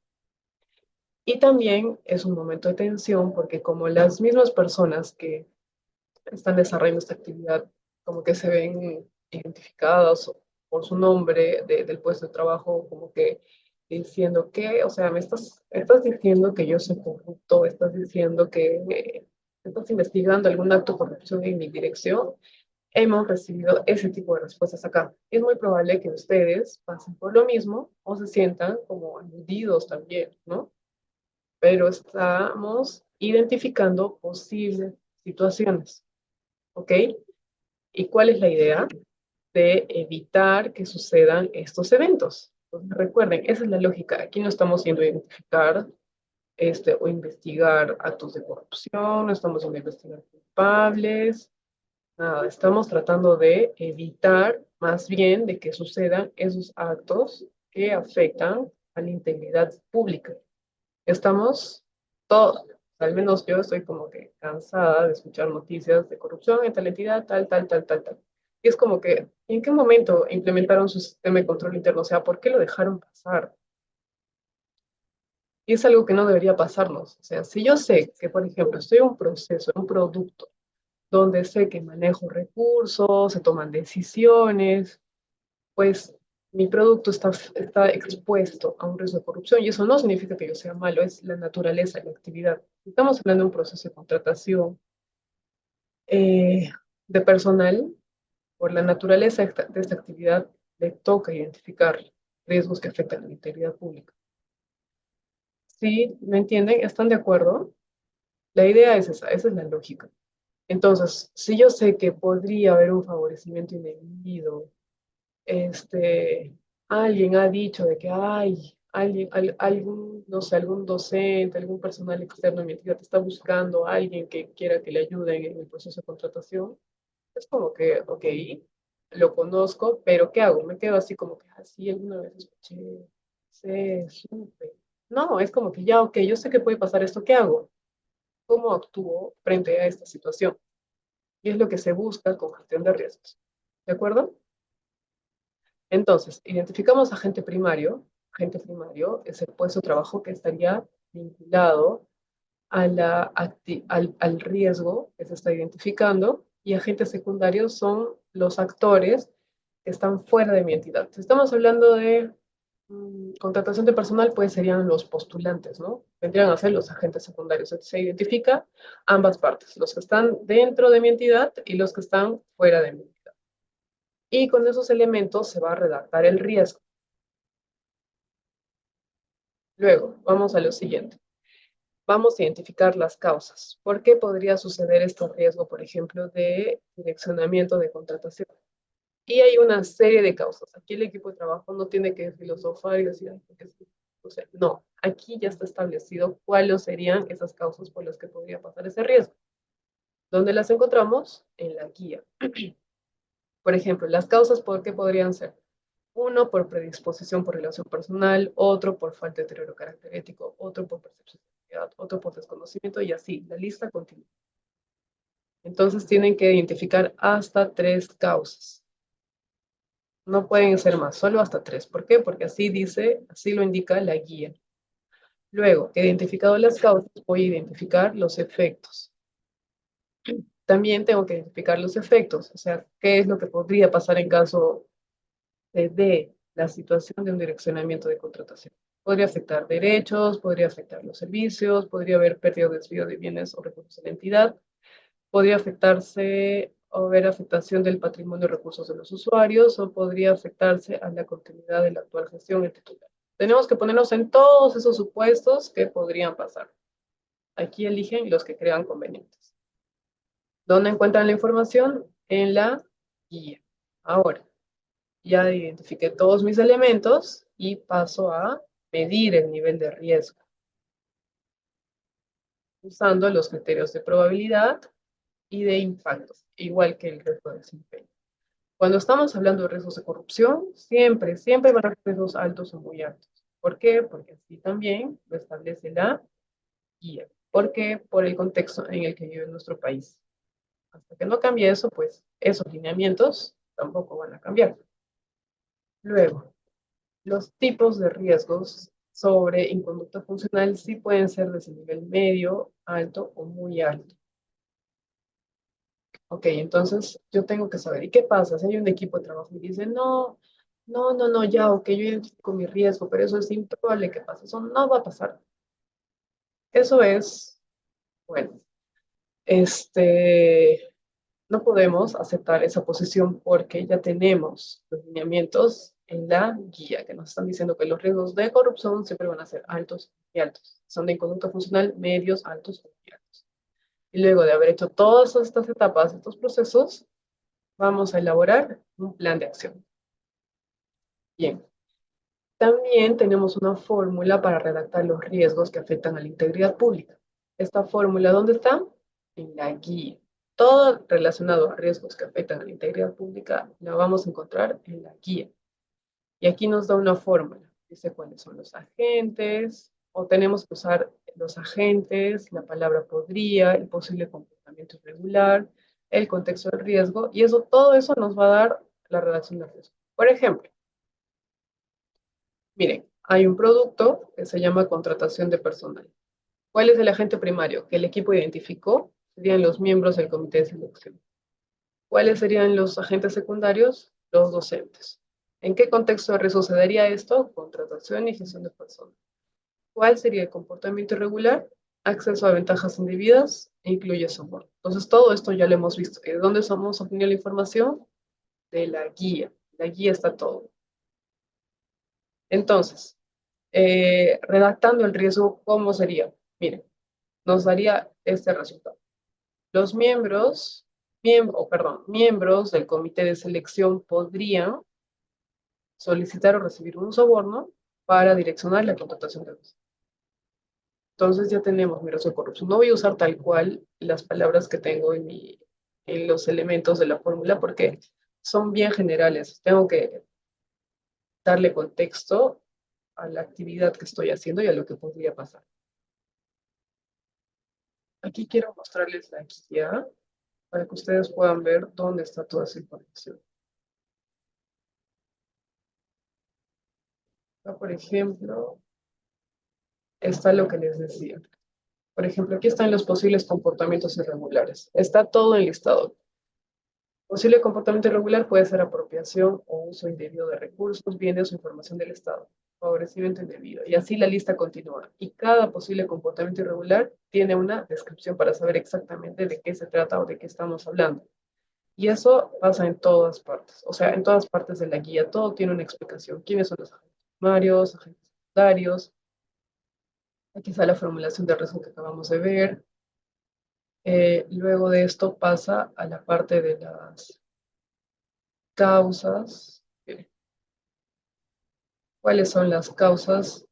Y también es un momento de tensión porque como las mismas personas que están desarrollando esta actividad como que se ven identificadas por su nombre del puesto de trabajo, como que diciendo que, o sea, estás diciendo que yo soy corrupto, estás diciendo que estás investigando algún acto de corrupción en mi dirección. Hemos recibido ese tipo de respuestas acá. Es muy probable que ustedes pasen por lo mismo o se sientan como aludidos también, ¿no? Pero estamos identificando posibles situaciones. ¿ok? ¿Y cuál es la idea? De evitar que sucedan estos eventos. Entonces, recuerden, esa es la lógica. Aquí no estamos yendo a identificar o investigar actos de corrupción, no estamos yendo a investigar culpables, nada, estamos tratando de evitar más bien de que sucedan esos actos que afectan a la integridad pública. Estamos todos, al menos yo estoy como que cansada de escuchar noticias de corrupción en tal entidad, tal, tal, tal, tal, tal. Y es como que, ¿en qué momento implementaron su sistema de control interno? O sea, ¿por qué lo dejaron pasar? Y es algo que no debería pasarnos. O sea, si yo sé que, por ejemplo, estoy en un proceso, en un producto, donde sé que manejo recursos, se toman decisiones, pues mi producto está expuesto a un riesgo de corrupción y eso no significa que yo sea malo, es la naturaleza de la actividad. Estamos hablando de un proceso de contratación eh, de personal, por la naturaleza de esta actividad le toca identificar riesgos que afectan a la integridad pública. ¿Sí? ¿Me entienden? ¿Están de acuerdo? La idea es esa es la lógica. Entonces, si yo sé que podría haber un favorecimiento indebido, alguien ha dicho de que hay algún, no sé, algún docente, algún personal externo en mi entidad está buscando a alguien que quiera que le ayuden en el proceso de contratación, es como que, ok, lo conozco, pero ¿qué hago? Me quedo así como que, así alguna vez escuché, sé, supe. No, es como que ya, ok, yo sé que puede pasar esto, ¿qué hago? ¿Cómo actúo frente a esta situación? Y es lo que se busca con gestión de riesgos. ¿De acuerdo? Entonces, identificamos agente primario. Agente primario es el puesto de trabajo que estaría vinculado a al riesgo que se está identificando y agentes secundarios son los actores que están fuera de mi entidad. Si estamos hablando de contratación de personal, pues serían los postulantes, ¿no? Vendrían a ser los agentes secundarios. Se identifica ambas partes, los que están dentro de mi entidad y los que están fuera de mi entidad. Y con esos elementos se va a redactar el riesgo. Luego, vamos a lo siguiente. Vamos a identificar las causas. ¿Por qué podría suceder este riesgo, por ejemplo, de direccionamiento de contratación? Y hay una serie de causas. Aquí el equipo de trabajo no tiene que filosofar y decir, o sea, no, aquí ya está establecido cuáles serían esas causas por las que podría pasar ese riesgo. ¿Dónde las encontramos? En la guía. Por ejemplo, las causas por qué podrían ser. Uno por predisposición por relación personal, otro por falta de deterioro carácter ético, otro por percepción de identidad, otro por desconocimiento y así, la lista continúa. Entonces tienen que identificar hasta 3 causas. No pueden ser más, solo hasta 3. ¿Por qué? Porque así dice, así lo indica la guía. Luego, que identificado las causas, voy a identificar los efectos. También tengo que identificar los efectos, o sea, qué es lo que podría pasar en caso de la situación de un direccionamiento de contratación. Podría afectar derechos, podría afectar los servicios, podría haber pérdida o desvío de bienes o recursos de la entidad, podría afectarse o haber afectación del patrimonio y recursos de los usuarios o podría afectarse a la continuidad de la actual gestión del titular. Tenemos que ponernos en todos esos supuestos que podrían pasar. Aquí eligen los que crean convenientes. ¿Dónde encuentran la información? En la guía. Ahora, ya identifiqué todos mis elementos y paso a medir el nivel de riesgo usando los criterios de probabilidad y de impacto, igual que el riesgo de desempeño. Cuando estamos hablando de riesgos de corrupción, siempre van a ser riesgos altos o muy altos. ¿Por qué? Porque así también lo establece la guía. ¿Por qué? Por el contexto en el que vive nuestro país. Hasta que no cambie eso, pues esos lineamientos tampoco van a cambiar. Luego, los tipos de riesgos sobre inconducta funcional sí pueden ser de ese nivel medio, alto o muy alto. Ok, entonces yo tengo que saber, ¿y qué pasa? Si hay un equipo de trabajo y dice, no, ya, ok, yo identifico mi riesgo, pero eso es improbable que pase, eso no va a pasar. Eso es, bueno, este, no podemos aceptar esa posición porque ya tenemos los lineamientos en la guía que nos están diciendo que los riesgos de corrupción siempre van a ser altos y altos. Son de inconducta funcional medios, altos y altos. Y luego de haber hecho todas estas etapas, estos procesos, vamos a elaborar un plan de acción. Bien. También tenemos una fórmula para redactar los riesgos que afectan a la integridad pública. Esta fórmula, ¿dónde está? En la guía. Todo relacionado a riesgos que afectan a la integridad pública la vamos a encontrar en la guía. Y aquí nos da una fórmula. Dice cuáles son los agentes, o tenemos que usar los agentes, la palabra podría, el posible comportamiento irregular, el contexto del riesgo, y eso, todo eso nos va a dar la redacción del riesgo. Por ejemplo, miren, hay un producto que se llama contratación de personal. ¿Cuál es el agente primario que el equipo identificó? Serían los miembros del comité de selección. ¿Cuáles serían los agentes secundarios? Los docentes. ¿En qué contexto de riesgo se daría esto? Contratación y gestión de personal. ¿Cuál sería el comportamiento irregular? Acceso a ventajas indebidas e incluye soporte. Entonces, todo esto ya lo hemos visto. ¿De dónde hemos obtenido la información? De la guía. La guía está todo. Entonces, redactando el riesgo, ¿cómo sería? Miren, nos daría este resultado. Los miembros del comité de selección podrían solicitar o recibir un soborno para direccionar la contratación de los. Entonces ya tenemos mi riesgo de corrupción. No voy a usar tal cual las palabras que tengo en los elementos de la fórmula porque son bien generales. Tengo que darle contexto a la actividad que estoy haciendo y a lo que podría pasar. Aquí quiero mostrarles la guía para que ustedes puedan ver dónde está toda esa información. Acá, por ejemplo, está lo que les decía. Por ejemplo, aquí están los posibles comportamientos irregulares. Está todo enlistado. Posible comportamiento irregular puede ser apropiación o uso indebido de recursos, bienes o información del Estado, favorecimiento indebido. Y así la lista continúa. Y cada posible comportamiento irregular tiene una descripción para saber exactamente de qué se trata o de qué estamos hablando. Y eso pasa en todas partes, o sea, en todas partes de la guía, todo tiene una explicación. ¿Quiénes son los agentes primarios, agentes secundarios? Aquí está la formulación de riesgo que acabamos de ver. Luego de esto pasa a la parte de las causas. ¿Cuáles son las causas?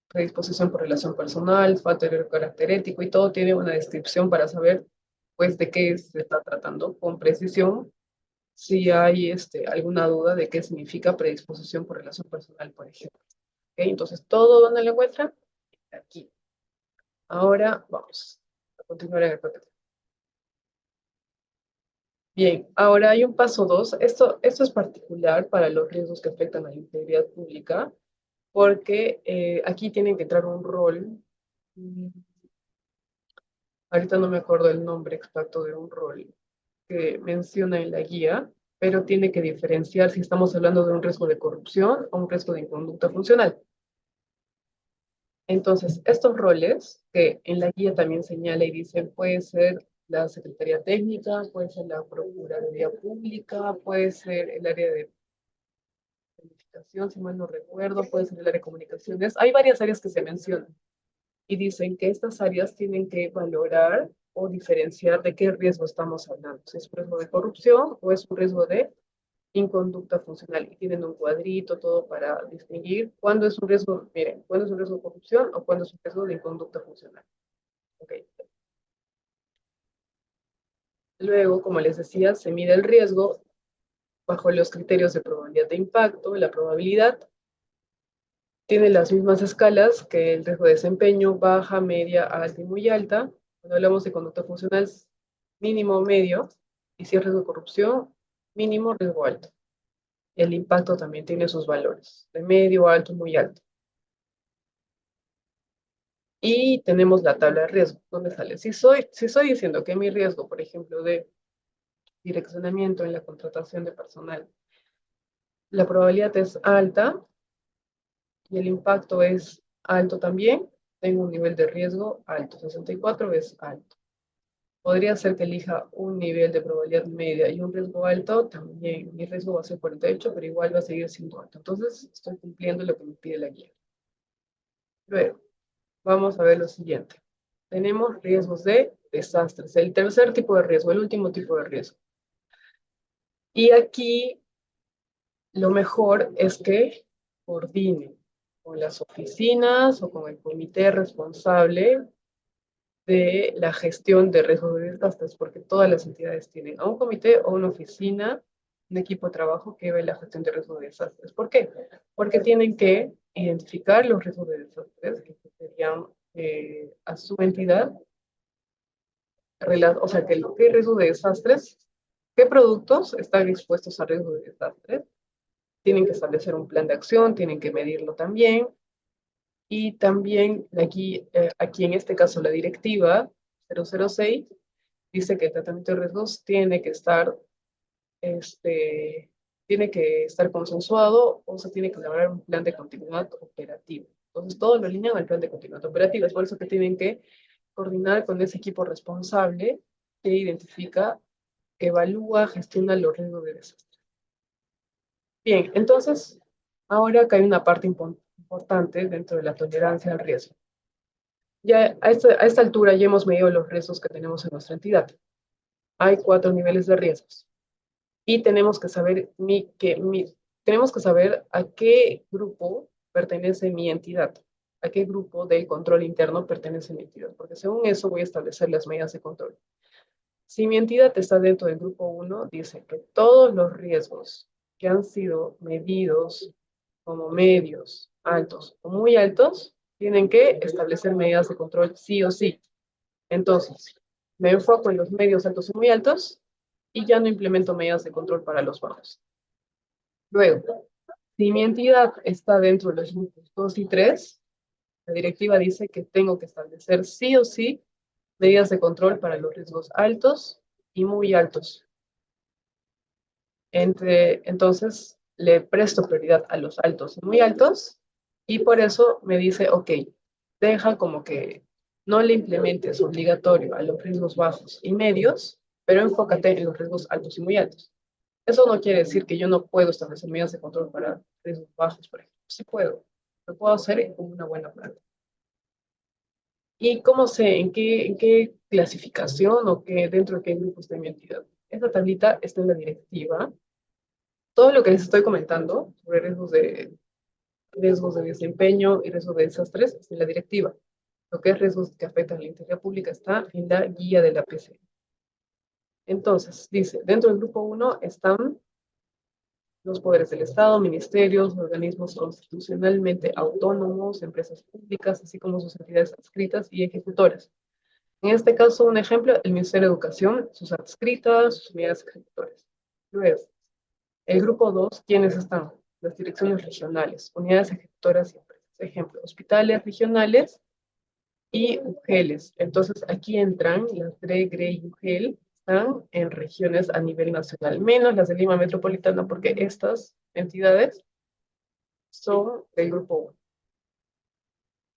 Predisposición por relación personal, falta de carácter ético y todo tiene una descripción para saber pues de qué se está tratando con precisión si hay alguna duda de qué significa predisposición por relación personal, por ejemplo. ¿Okay? Entonces, ¿todo dónde lo encuentran? Aquí. Ahora vamos a continuar en el protocolo. Bien, ahora hay un paso 2. Esto es particular para los riesgos que afectan a la integridad pública, porque aquí tienen que entrar un rol. Ahorita no me acuerdo el nombre exacto de un rol que menciona en la guía, pero tiene que diferenciar si estamos hablando de un riesgo de corrupción o un riesgo de inconducta funcional. Entonces, estos roles, que en la guía también señala y dice, puede ser la Secretaría Técnica, puede ser la Procuraduría Pública, puede ser el área de planificación, si mal no recuerdo, puede ser el área de comunicaciones. Hay varias áreas que se mencionan y dicen que estas áreas tienen que valorar o diferenciar de qué riesgo estamos hablando, si es un riesgo de corrupción o es un riesgo de inconducta funcional. Y tienen un cuadrito, todo para distinguir cuándo es un riesgo, miren, cuándo es un riesgo de corrupción o cuándo es un riesgo de inconducta funcional. Okay. Luego, como les decía, se mide el riesgo bajo los criterios de probabilidad de impacto, la probabilidad tiene las mismas escalas que el riesgo de desempeño, baja, media, alta y muy alta. Cuando hablamos de conducta funcional, mínimo, medio, y si es riesgo de corrupción, mínimo, riesgo alto. El impacto también tiene sus valores, de medio, alto, muy alto. Y tenemos la tabla de riesgo, donde sale. Si estoy diciendo que mi riesgo, por ejemplo, de direccionamiento en la contratación de personal, la probabilidad es alta y el impacto es alto también, tengo un nivel de riesgo alto, 64 es alto. Podría ser que elija un nivel de probabilidad media y un riesgo alto, también mi riesgo va a ser 48, pero igual va a seguir siendo alto. Entonces, estoy cumpliendo lo que me pide la guía. Luego, vamos a ver lo siguiente. Tenemos riesgos de desastres, el tercer tipo de riesgo, el último tipo de riesgo. Y aquí lo mejor es que coordinen con las oficinas o con el comité responsable de la gestión de riesgos de desastres, porque todas las entidades tienen a un comité o una oficina, un equipo de trabajo que ve la gestión de riesgos de desastres. ¿Por qué? Porque tienen que identificar los riesgos de desastres que serían a su entidad, o sea, qué riesgos de desastres, qué productos están expuestos a riesgos de desastres, tienen que establecer un plan de acción, tienen que medirlo también, y también aquí en este caso la directiva 006 dice que el tratamiento de riesgos tiene que estar consensuado o se tiene que elaborar un plan de continuidad operativo. Entonces, todo lo alinean al plan de continuidad operativo. Es por eso que tienen que coordinar con ese equipo responsable que identifica, evalúa, gestiona los riesgos de desastre. Bien, entonces, ahora acá hay una parte importante dentro de la tolerancia al riesgo. Ya a esta altura ya hemos medido los riesgos que tenemos en nuestra entidad. Hay 4 niveles de riesgos. Y tenemos que saber, tenemos que saber a qué grupo pertenece mi entidad, a qué grupo del control interno pertenece mi entidad, porque según eso voy a establecer las medidas de control. Si mi entidad está dentro del grupo 1, dice que todos los riesgos que han sido medidos como medios, altos o muy altos, tienen que establecer medidas de control sí o sí. Entonces, me enfoco en los medios altos y muy altos y ya no implemento medidas de control para los bajos. Luego, si mi entidad está dentro de los grupos 2 y 3, la directiva dice que tengo que establecer sí o sí medidas de control para los riesgos altos y muy altos. Entonces, le presto prioridad a los altos y muy altos y por eso me dice, ok, deja como que no le implementes obligatorio a los riesgos bajos y medios, pero enfócate en los riesgos altos y muy altos. Eso no quiere decir que yo no puedo establecer medidas de control para riesgos bajos, por ejemplo. Sí puedo. Lo puedo hacer como una buena práctica. ¿Y cómo sé en qué clasificación o qué, dentro de qué grupo está mi entidad? Esta tablita está en la directiva. Todo lo que les estoy comentando sobre riesgos de desempeño y riesgos de desastres está en la directiva. Lo que es riesgos que afectan a la integridad pública está en la guía de la PC. Entonces, dice, dentro del grupo 1 están los poderes del Estado, ministerios, organismos constitucionalmente autónomos, empresas públicas, así como sus entidades adscritas y ejecutoras. En este caso, un ejemplo, el Ministerio de Educación, sus adscritas, sus unidades ejecutoras. Luego, el grupo 2, ¿quiénes están? Las direcciones regionales, unidades ejecutoras y empresas. Ejemplo, hospitales regionales y UGELs. Entonces, aquí entran las DRE, GRE y UGEL, están en regiones a nivel nacional, menos las de Lima Metropolitana, porque estas entidades son del grupo 1.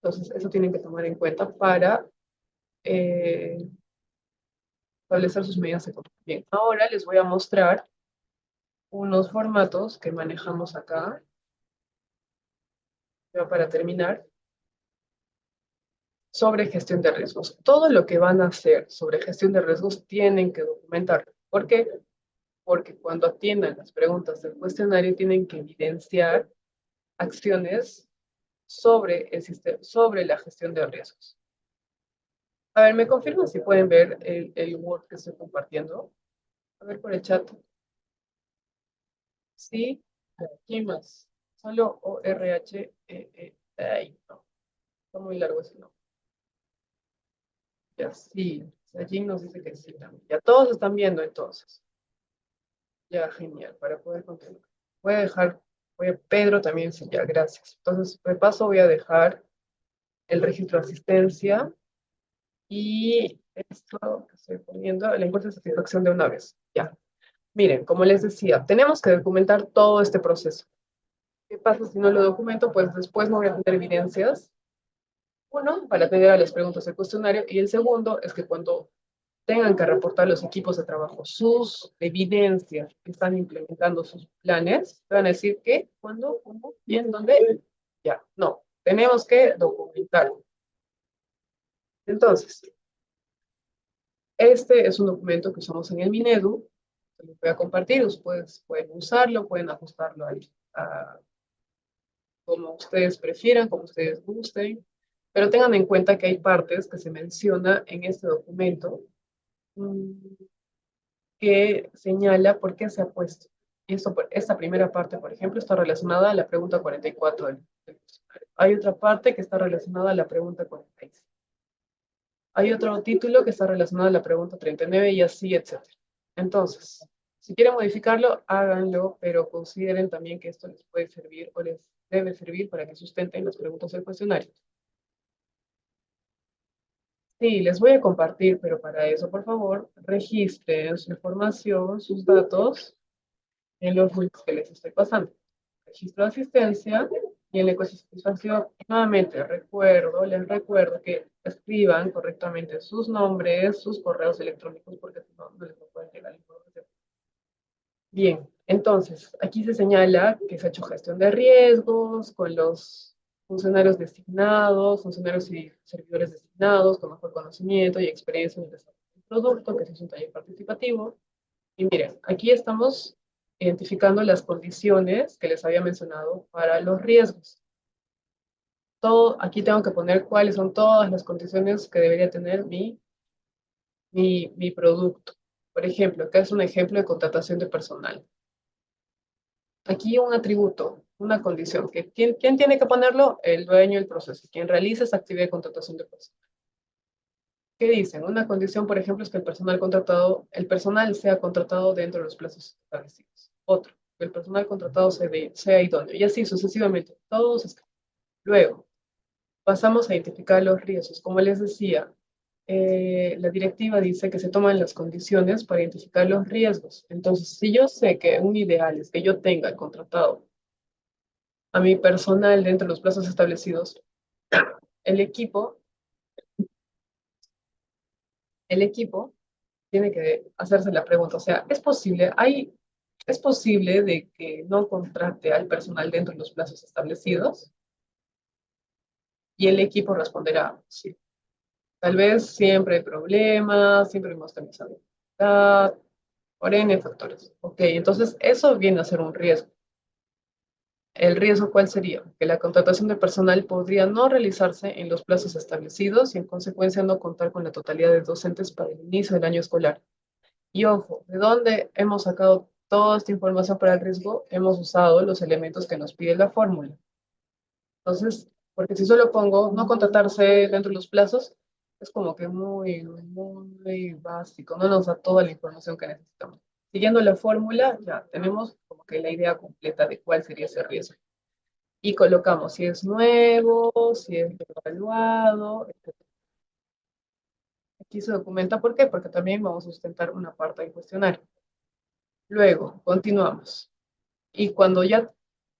Entonces, eso tienen que tomar en cuenta para eh, establecer sus medidas de control. Bien, ahora les voy a mostrar unos formatos que manejamos acá, ya para terminar, sobre gestión de riesgos. Todo lo que van a hacer sobre gestión de riesgos tienen que documentar. ¿Por qué? Porque cuando atiendan las preguntas del cuestionario tienen que evidenciar acciones sobre el sistema, sobre la gestión de riesgos. A ver, ¿me confirman si pueden ver el Word que estoy compartiendo? A ver por el chat. Sí, ¿qué más? Solo O-R-H-E-E. Ay, no, está muy largo ese nombre. Ya sí, allí nos dice que sí también. Ya todos están viendo entonces. Ya, genial, para poder continuar. Voy a dejar, Pedro también, sí, ya, gracias. Entonces, de paso voy a dejar el registro de asistencia y esto que estoy poniendo, la encuesta de satisfacción de una vez. Ya. Miren, como les decía, tenemos que documentar todo este proceso. ¿Qué pasa si no lo documento? Pues después no voy a tener evidencias. Uno, para atender a las preguntas del cuestionario, y el segundo es que cuando tengan que reportar los equipos de trabajo sus evidencias que están implementando sus planes, van a decir que, cuándo, cómo, bien, dónde, ya, no, tenemos que documentar. Entonces, Este es un documento que usamos en el Minedu. Se lo voy a compartir. Ustedes pueden usarlo, pueden ajustarlo a como ustedes prefieran, como ustedes gusten. Pero tengan en cuenta que hay partes que se menciona en este documento mm, que señala por qué se ha puesto. Y esto, esta primera parte, por ejemplo, está relacionada a la pregunta 44 del cuestionario. Hay otra parte que está relacionada a la pregunta 46. Hay otro título que está relacionado a la pregunta 39 y así, etcétera. Entonces, si quieren modificarlo, háganlo, pero consideren también que esto les puede servir o les debe servir para que sustenten las preguntas del cuestionario. Sí, les voy a compartir, pero para eso, por favor, registren su información, sus datos en los links que les estoy pasando. Registro de asistencia y en la ecosatisfacción, nuevamente les recuerdo que escriban correctamente sus nombres, sus correos electrónicos, porque si no, no les pueden llegar la información. Bien, entonces, aquí se señala que se ha hecho gestión de riesgos con los funcionarios designados, funcionarios y servidores designados con mejor conocimiento y experiencia en el desarrollo del producto, que se es un taller participativo. Y miren, aquí estamos identificando las condiciones que les había mencionado para los riesgos. Todo, aquí tengo que poner cuáles son todas las condiciones que debería tener mi producto. Por ejemplo, acá es un ejemplo de contratación de personal. Aquí un atributo, una condición. ¿Quién tiene que ponerlo? El dueño del proceso, quien realiza esa actividad de contratación de personal. ¿Qué dicen? Una condición, por ejemplo, es que el personal sea contratado dentro de los plazos establecidos. Otro, que el personal contratado sea idóneo. Y así sucesivamente. Todos escriben. Luego, pasamos a identificar los riesgos. Como les decía, la directiva dice que se toman las condiciones para identificar los riesgos. Entonces, si yo sé que un ideal es que yo tenga contratado a mi personal dentro de los plazos establecidos, el equipo, el equipo tiene que hacerse la pregunta, o sea, es posible de que no contrate al personal dentro de los plazos establecidos? Y el equipo responderá, sí. Tal vez siempre hay problemas, siempre hemos tenido dificultad, por N factores. Ok, entonces eso viene a ser un riesgo. ¿El riesgo cuál sería? Que la contratación de personal podría no realizarse en los plazos establecidos y en consecuencia no contar con la totalidad de docentes para el inicio del año escolar. Y ojo, ¿de dónde hemos sacado toda esta información para el riesgo? Hemos usado los elementos que nos pide la fórmula. Entonces, porque si solo pongo no contratarse dentro de los plazos, es como que muy básico, no nos da toda la información que necesitamos. Siguiendo la fórmula, ya tenemos como que la idea completa de cuál sería ese riesgo. Y colocamos si es nuevo, si es evaluado, etc. Aquí se documenta por qué, porque también vamos a sustentar una parte del cuestionario. Luego, continuamos. Y cuando ya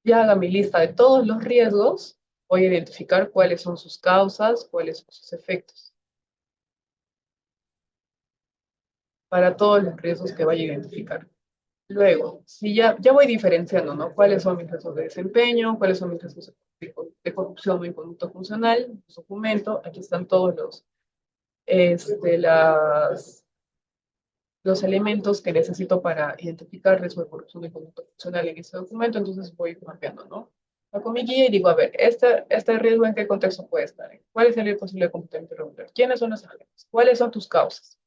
haga mi lista de todos los riesgos, voy a identificar cuáles son sus causas, cuáles son sus efectos, para todos los riesgos que vaya a identificar. Luego, si ya voy diferenciando, ¿no? ¿Cuáles son mis riesgos de desempeño? ¿Cuáles son mis riesgos de corrupción o inconducta funcional? Documento, aquí están todos las los elementos que necesito para identificar riesgo de corrupción y conducta funcional en este documento, entonces voy mapeando, ¿no? Saco mi guía y digo, a ver, este riesgo en qué contexto puede estar, ¿cuál es el posible comportamiento irregular? ¿Quiénes son los agentes? ¿Cuáles son tus causas?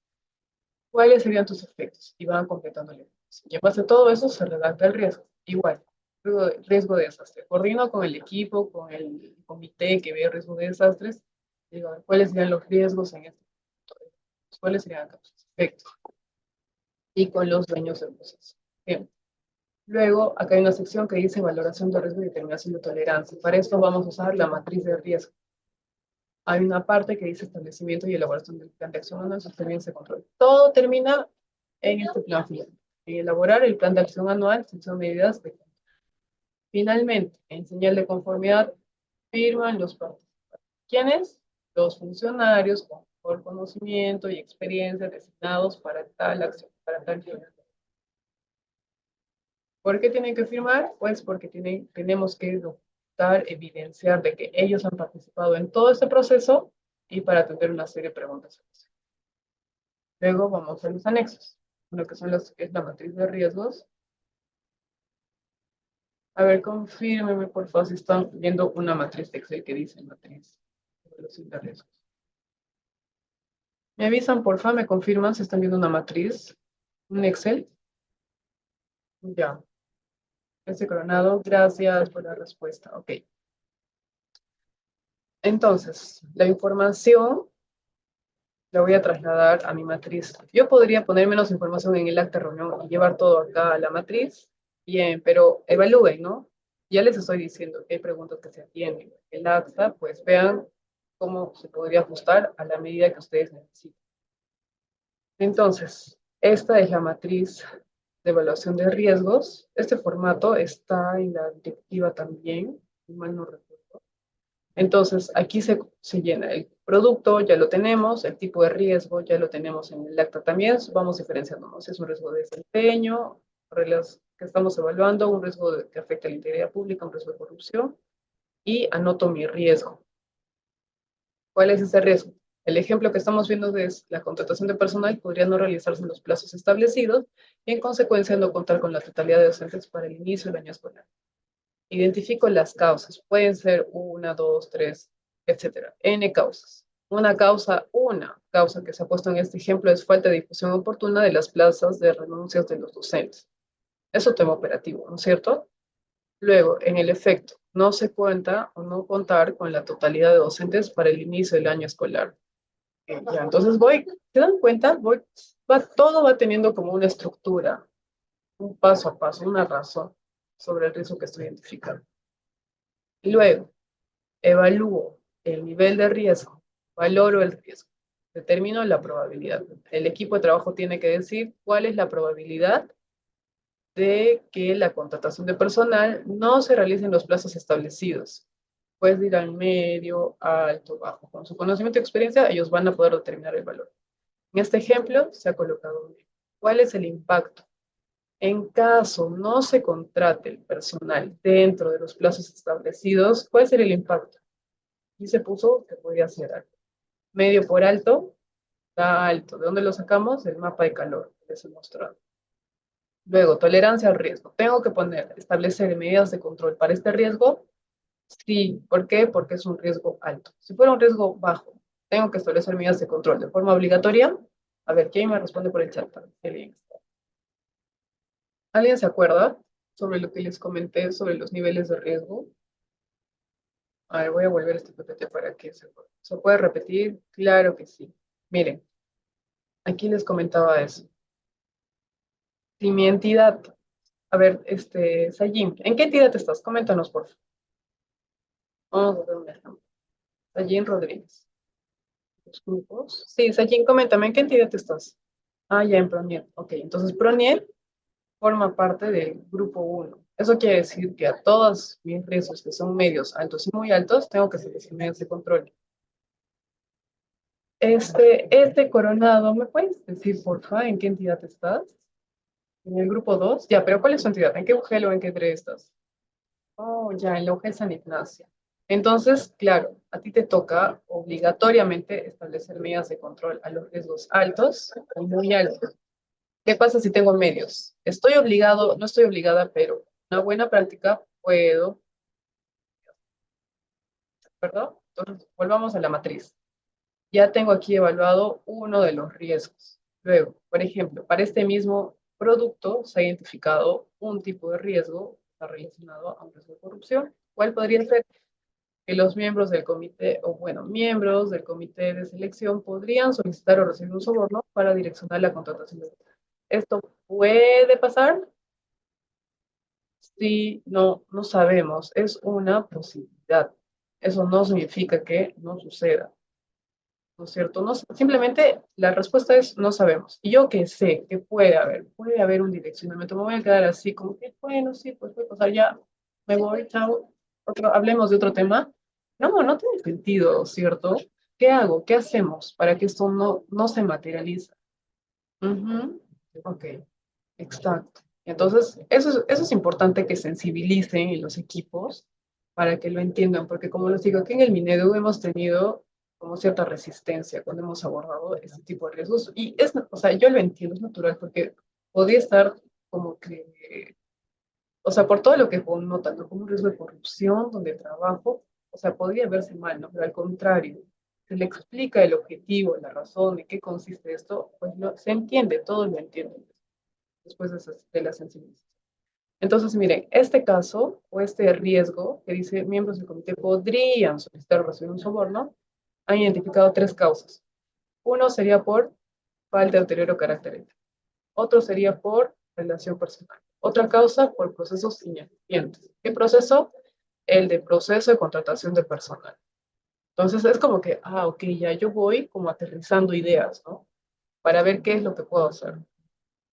¿Cuáles serían tus efectos? Y van completando la información. Y en base a todo eso se redacta el riesgo. Igual, riesgo de desastre. Coordino con el equipo, con el comité que ve riesgo de desastres. Digo, ¿cuáles serían los riesgos en este momento? ¿Cuáles serían los efectos? Y con los dueños del proceso. Bien. Luego, acá hay una sección que dice valoración de riesgo y determinación de tolerancia. Para esto vamos a usar la matriz de riesgo. Hay una parte que dice establecimiento y elaboración del plan de acción anual, sostenibilidad y control. Todo termina en este plan final. En elaborar el plan de acción anual, sección medidas de control. Finalmente, en señal de conformidad, firman los participantes. ¿Quiénes? Los funcionarios con mejor conocimiento y experiencia designados para tal acción, para tal fin. ¿Por qué tienen que firmar? Pues porque tenemos que documentar, evidenciar de que ellos han participado en todo este proceso y para atender una serie de preguntas. Luego vamos a los anexos, lo que son es la matriz de riesgos. A ver, confírmeme, por favor, si están viendo una matriz de Excel que dice matriz de evaluación de riesgos. Me avisan, por favor, me confirman si están viendo una matriz, un Excel. Ya, ese coronado, gracias por la respuesta. Ok. Entonces, la información la voy a trasladar a mi matriz. Yo podría poner menos información en el acta de reunión y llevar todo acá a la matriz. Bien, pero evalúen, ¿no? Ya les estoy diciendo que hay preguntas que se atienden. El acta, pues vean cómo se podría ajustar a la medida que ustedes necesiten. Entonces, esta es la matriz de evaluación de riesgos. Este formato está en la directiva también, si mal no recuerdo. Entonces, aquí se llena el producto, ya lo tenemos, el tipo de riesgo, ya lo tenemos en el acta también, vamos diferenciándonos. Si es un riesgo de desempeño, reglas que estamos evaluando, un riesgo que afecta a la integridad pública, un riesgo de corrupción, y anoto mi riesgo. ¿Cuál es ese riesgo? El ejemplo que estamos viendo es la contratación de personal podría no realizarse en los plazos establecidos y en consecuencia no contar con la totalidad de docentes para el inicio del año escolar. Identifico las causas. Pueden ser una, dos, tres, etcétera. N causas. Una causa que se ha puesto en este ejemplo es falta de difusión oportuna de las plazas de renuncias de los docentes. Eso tema operativo, ¿no es cierto? Luego, en el efecto, no se cuenta o no contar con la totalidad de docentes para el inicio del año escolar. Ya, entonces ¿se dan cuenta? Todo va teniendo como una estructura, un paso a paso, una razón sobre el riesgo que estoy identificando. Y luego, evalúo el nivel de riesgo, valoro el riesgo, determino la probabilidad. El equipo de trabajo tiene que decir cuál es la probabilidad de que la contratación de personal no se realice en los plazos establecidos. Puede ir al medio, alto, bajo. Con su conocimiento y experiencia, ellos van a poder determinar el valor. En este ejemplo, se ha colocado bien. ¿Cuál es el impacto? En caso no se contrate el personal dentro de los plazos establecidos, ¿cuál sería el impacto? Y se puso que podría ser alto. Medio por alto, da alto. ¿De dónde lo sacamos? El mapa de calor que les he mostrado. Luego, tolerancia al riesgo. Tengo que establecer medidas de control para este riesgo. Sí, ¿por qué? Porque es un riesgo alto. Si fuera un riesgo bajo, tengo que establecer medidas de control de forma obligatoria. A ver, ¿quién me responde por el chat? ¿Alguien se acuerda sobre lo que les comenté sobre los niveles de riesgo? A ver, voy a volver este PPT para que se pueda repetir. Claro que sí. Miren, aquí les comentaba eso. Si mi entidad, a ver, Sayim, ¿en qué entidad estás? Coméntanos, por favor. Vamos a ver un ejemplo. Sayim Rodríguez. ¿Los grupos? Sí, Sayim, coméntame, ¿en qué entidad estás? Ah, ya en Proniel. Ok, entonces Proniel forma parte del grupo 1. Eso quiere decir que a todos mis riesgos que son medios, altos y muy altos, tengo que seleccionar medidas de control. Este coronado, ¿me puedes decir, por favor, en qué entidad estás? En el grupo 2. Ya, pero ¿cuál es tu entidad? ¿En qué UGEL o en qué DRE estás? Oh, ya, en la UGEL San Ignacio. Entonces, claro, a ti te toca obligatoriamente establecer medidas de control a los riesgos altos y muy altos. ¿Qué pasa si tengo medios? Estoy obligado, no estoy obligada, pero una buena práctica puedo, ¿perdón? Entonces, volvamos a la matriz. Ya tengo aquí evaluado uno de los riesgos. Luego, por ejemplo, para este mismo producto se ha identificado un tipo de riesgo que está relacionado a un riesgo de corrupción. ¿Cuál podría ser? Que los miembros del comité, o bueno, miembros del comité de selección podrían solicitar o recibir un soborno para direccionar la contratación de. ¿Esto puede pasar? Sí, no, no sabemos. Es una posibilidad. Eso no significa que no suceda. ¿No es cierto? No, simplemente la respuesta es no sabemos. Y yo que sé que puede haber un direccionamiento. Me voy a quedar así como que, bueno, sí, pues puede pasar ya, me voy, chao. Hablemos de otro tema. No, no tiene sentido, ¿cierto? ¿Qué hago? ¿Qué hacemos para que esto no se materialice? Ujú. Ok, exacto. Entonces, eso es importante que sensibilicen en los equipos para que lo entiendan, porque como les digo, aquí en el Minedu hemos tenido como cierta resistencia cuando hemos abordado este tipo de riesgos. Y es, o sea, yo lo entiendo, es natural, porque podría estar como que, o sea, por todo lo que connota, ¿no? Como un riesgo de corrupción, donde trabajo, o sea, podría verse mal, ¿no? Pero al contrario, se le explica el objetivo, la razón de qué consiste esto, pues se entiende, todos lo entienden después de la sensibilización. Entonces, miren, este caso o este riesgo que dice miembros del comité podrían solicitar o recibir un soborno, han identificado tres causas. Uno sería por falta de deterioro carácter ético. Otro sería por relación personal. Otra causa por procesos ineficientes. ¿Qué proceso? El de proceso de contratación de personal. Entonces es como que, ok, ya yo voy como aterrizando ideas, ¿no? Para ver qué es lo que puedo hacer.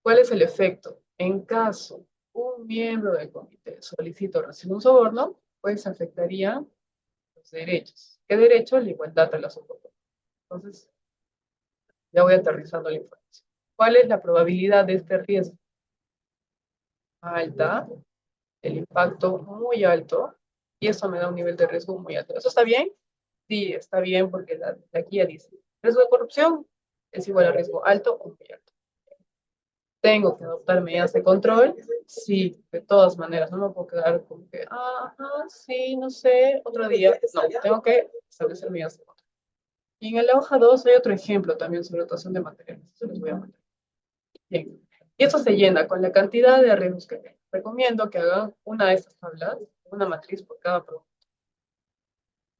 ¿Cuál es el efecto? En caso un miembro del comité solicita o recibe un soborno, pues afectaría los derechos. ¿Qué derecho? La igualdad de las oportunidades. Entonces, ya voy aterrizando la información. ¿Cuál es la probabilidad de este riesgo? Alta, el impacto muy alto, y eso me da un nivel de riesgo muy alto. ¿Eso está bien? Sí, está bien, porque la guía dice, riesgo de corrupción es igual a riesgo alto o muy alto. ¿Tengo que adoptar medidas de control? Sí, de todas maneras, no me puedo quedar como que, sí, no sé, otro día. No, tengo que establecer medidas de control. Y en la hoja 2 hay otro ejemplo también sobre dotación de materiales. Eso les voy a mandar. Bien. Y esto se llena con la cantidad de riesgos que tengo. Recomiendo que hagan una de estas tablas, una matriz por cada producto,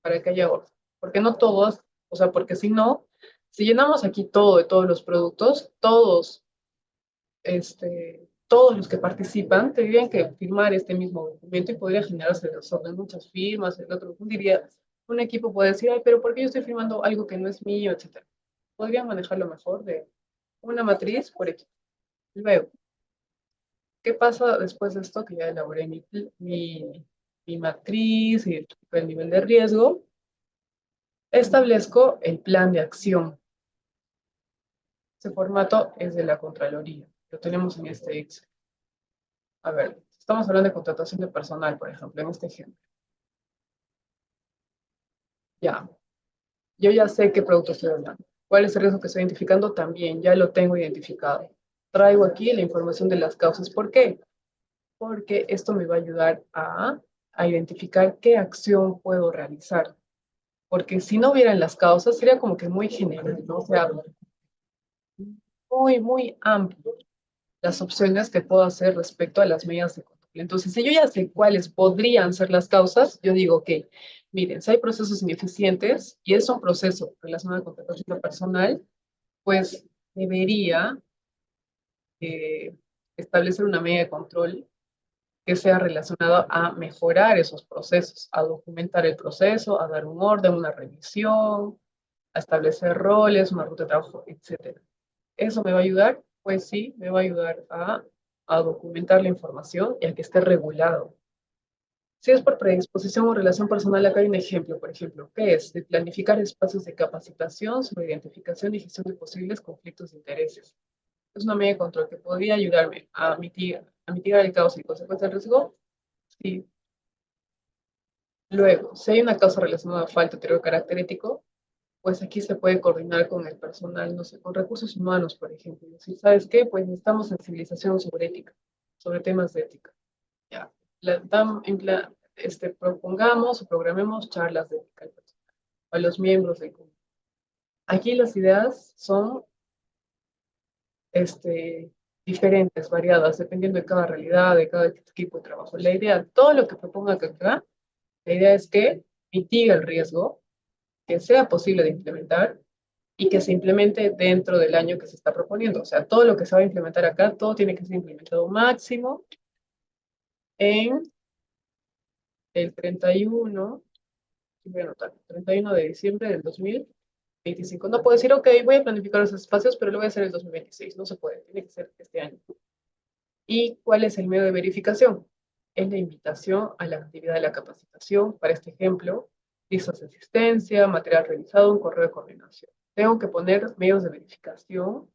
para que haya orden. Porque no todos, o sea, porque si no, si llenamos aquí todo de todos los productos, todos los que participan tendrían que firmar este mismo documento y podría generarse desorden, muchas firmas, el otro diría, un equipo puede decir, ay, pero ¿por qué yo estoy firmando algo que no es mío, etcétera? Podrían manejarlo mejor de una matriz por equipo. Luego, ¿qué pasa después de esto? Que ya elaboré mi matriz y el nivel de riesgo. Establezco el plan de acción. Ese formato es de la Contraloría. Lo tenemos en este Excel. A ver, estamos hablando de contratación de personal, por ejemplo, en este ejemplo. Ya, yo ya sé qué producto estoy hablando. ¿Cuál es el riesgo que estoy identificando? También ya lo tengo identificado. Traigo aquí la información de las causas. ¿Por qué? Porque esto me va a ayudar a identificar qué acción puedo realizar. Porque si no hubieran las causas, sería como que muy general, ¿no? O sea, muy, muy amplio las opciones que puedo hacer respecto a las medidas de control. Entonces, si yo ya sé cuáles podrían ser las causas, yo digo, ok, miren, si hay procesos ineficientes y es un proceso relacionado con contratación personal, pues debería eh, establecer una medida de control que sea relacionada a mejorar esos procesos, a documentar el proceso, a dar un orden, una revisión, a establecer roles, una ruta de trabajo, etcétera. ¿Eso me va a ayudar? Pues sí, me va a ayudar a documentar la información y a que esté regulado. Si es por predisposición o relación personal, acá hay un ejemplo, por ejemplo, ¿qué es? De planificar espacios de capacitación sobre identificación y gestión de posibles conflictos de intereses. Es una medida de control que podría ayudarme a mitigar el caos y consecuencia del riesgo. Sí. Luego, si hay una causa relacionada a falta de carácter ético, pues aquí se puede coordinar con el personal, no sé, con recursos humanos, por ejemplo. Y decir, ¿sabes qué? Pues necesitamos sensibilización sobre ética, sobre temas de ética. Ya. Propongamos o programemos charlas de ética al personal, a los miembros del grupo. Aquí las ideas son este, diferentes, variadas, dependiendo de cada realidad, de cada equipo de trabajo. La idea, todo lo que proponga acá, la idea es que mitigue el riesgo, que sea posible de implementar y que se implemente dentro del año que se está proponiendo. O sea, todo lo que se va a implementar acá, todo tiene que ser implementado máximo en el 31, voy a anotar, 31 de diciembre del 2025. No puedo decir, ok, voy a planificar los espacios, pero lo voy a hacer en el 2026. No se puede, tiene que ser este año. ¿Y cuál es el medio de verificación? Es la invitación a la actividad de la capacitación. Para este ejemplo, listas de asistencia, material revisado, un correo de coordinación. Tengo que poner medios de verificación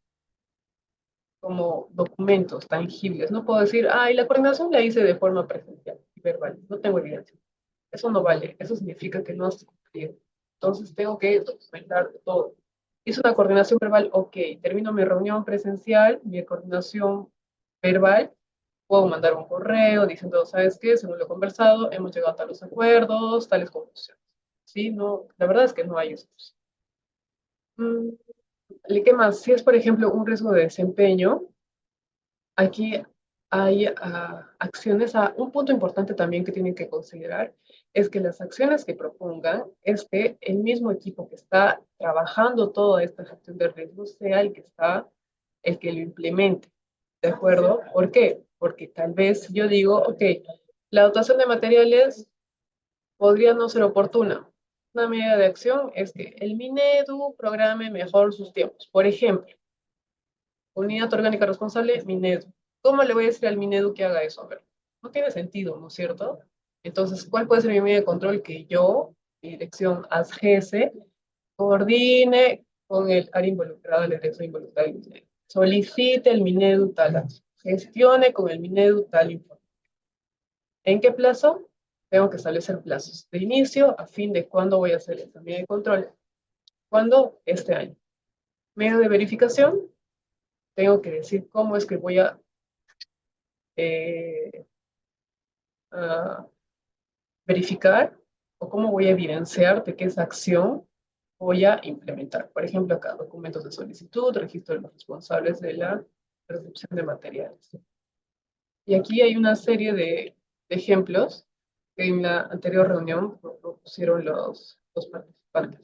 como documentos tangibles. No puedo decir, y la coordinación la hice de forma presencial y verbal. No tengo evidencia. Eso no vale. Eso significa que no has cumplido. Entonces tengo que documentar todo. Hice una coordinación verbal, ok. Termino mi reunión presencial, mi coordinación verbal, puedo mandar un correo diciendo, ¿sabes qué? Según lo conversado, hemos llegado a tales acuerdos, tales conclusiones. ¿Sí? No, la verdad es que no hay excusas. Mm, ¿Qué más? Si es, por ejemplo, un riesgo de desempeño, aquí hay acciones, un punto importante también que tienen que considerar es que las acciones que propongan es que el mismo equipo que está trabajando toda esta gestión de riesgos sea el que lo implemente, ¿de acuerdo? ¿Por qué? Porque tal vez yo digo, ok, la dotación de materiales podría no ser oportuna. Una medida de acción es que el Minedu programe mejor sus tiempos. Por ejemplo, unidad orgánica responsable, Minedu. ¿Cómo le voy a decir al Minedu que haga eso? A ver, no tiene sentido, ¿no es cierto? Entonces, ¿cuál puede ser mi medida de control? Que yo, mi dirección ASGS, coordine con el área involucrada, la dirección involucrada del Minedu. Solicite el Minedu tal acción. Gestione con el Minedu tal informe. ¿En qué plazo? Tengo que establecer plazos de inicio a fin de cuándo voy a hacer esta medida de control. ¿Cuándo? Este año. Medio de verificación, tengo que decir cómo es que voy eh, a verificar o cómo voy a evidenciar de qué esa acción voy a implementar. Por ejemplo, acá, documentos de solicitud, registro de los responsables de la recepción de materiales. Y aquí hay una serie de ejemplos que en la anterior reunión propusieron los participantes.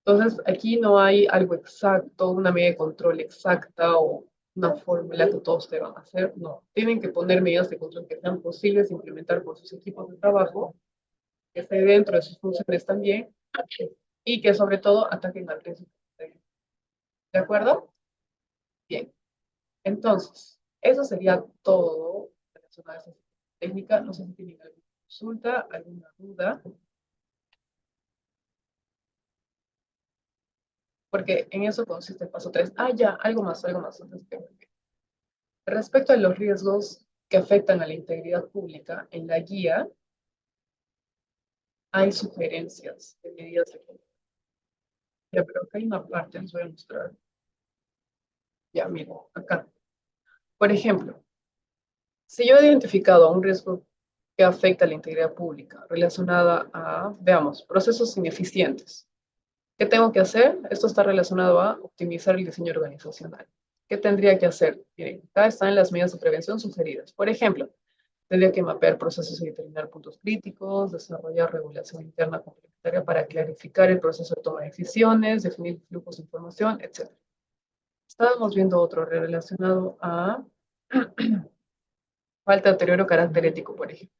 Entonces, aquí no hay algo exacto, una medida de control exacta o una fórmula que todos deban hacer. No, tienen que poner medidas de control que sean posibles de implementar por sus equipos de trabajo, que esté dentro de sus funciones también y que sobre todo ataquen al riesgo. ¿De acuerdo? Bien. Entonces, eso sería todo relacionado a esta técnica. No sé si tienen alguna consulta, alguna duda, porque en eso consiste el paso 3. Ah, ya, algo más. Antes que respecto a los riesgos que afectan a la integridad pública, en la guía hay sugerencias de medidas de control. Ya, pero acá hay una parte, les voy a mostrar. Ya, miren, acá. Por ejemplo, si yo he identificado un riesgo que afecta a la integridad pública relacionada a, veamos, procesos ineficientes, ¿qué tengo que hacer? Esto está relacionado a optimizar el diseño organizacional. ¿Qué tendría que hacer? Miren, acá están las medidas de prevención sugeridas. Por ejemplo, tendría que mapear procesos y determinar puntos críticos, desarrollar regulación interna complementaria para clarificar el proceso de toma de decisiones, definir flujos de información, etc. Estábamos viendo otro relacionado a falta de deterioro carácter ético, por ejemplo.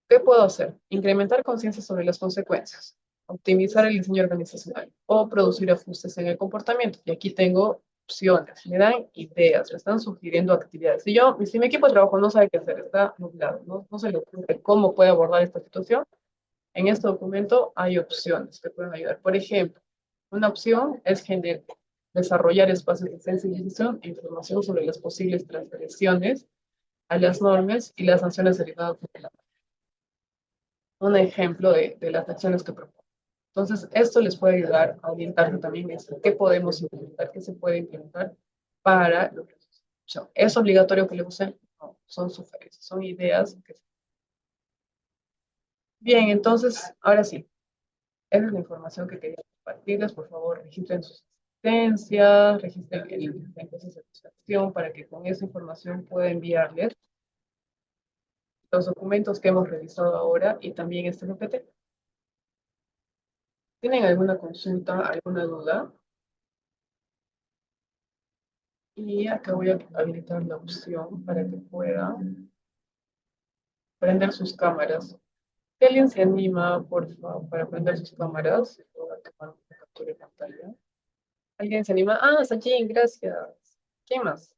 ¿Qué puedo hacer? Incrementar conciencia sobre las consecuencias, optimizar el diseño organizacional o producir ajustes en el comportamiento. Y aquí tengo opciones, me dan ideas, me están sugiriendo actividades. Si mi equipo de trabajo no sabe qué hacer, está nublado, no se le ocurre cómo puede abordar esta situación, en este documento hay opciones que pueden ayudar. Por ejemplo, una opción es desarrollar espacios de sensibilización e información sobre las posibles transgresiones a las normas y las sanciones derivadas de la un ejemplo de las acciones que propongo. Entonces, esto les puede ayudar a orientarse también en qué podemos implementar, qué se puede implementar para los procesos. ¿Es obligatorio que le usen? No, son sugerencias, son ideas. Bien, entonces, ahora sí, esa es la información que quería compartirles. Por favor, registren sus asistencias, registren el encuesta de satisfacción para que con esa información pueda enviarles los documentos que hemos revisado ahora y también este PPT. ¿Tienen alguna consulta, alguna duda? Y acá voy a habilitar la opción para que puedan prender sus cámaras. Si alguien se anima, por favor, para prender sus cámaras, voy a tomar una captura de pantalla. ¿Alguien se anima? Ah, Sachin, gracias. ¿Quién más?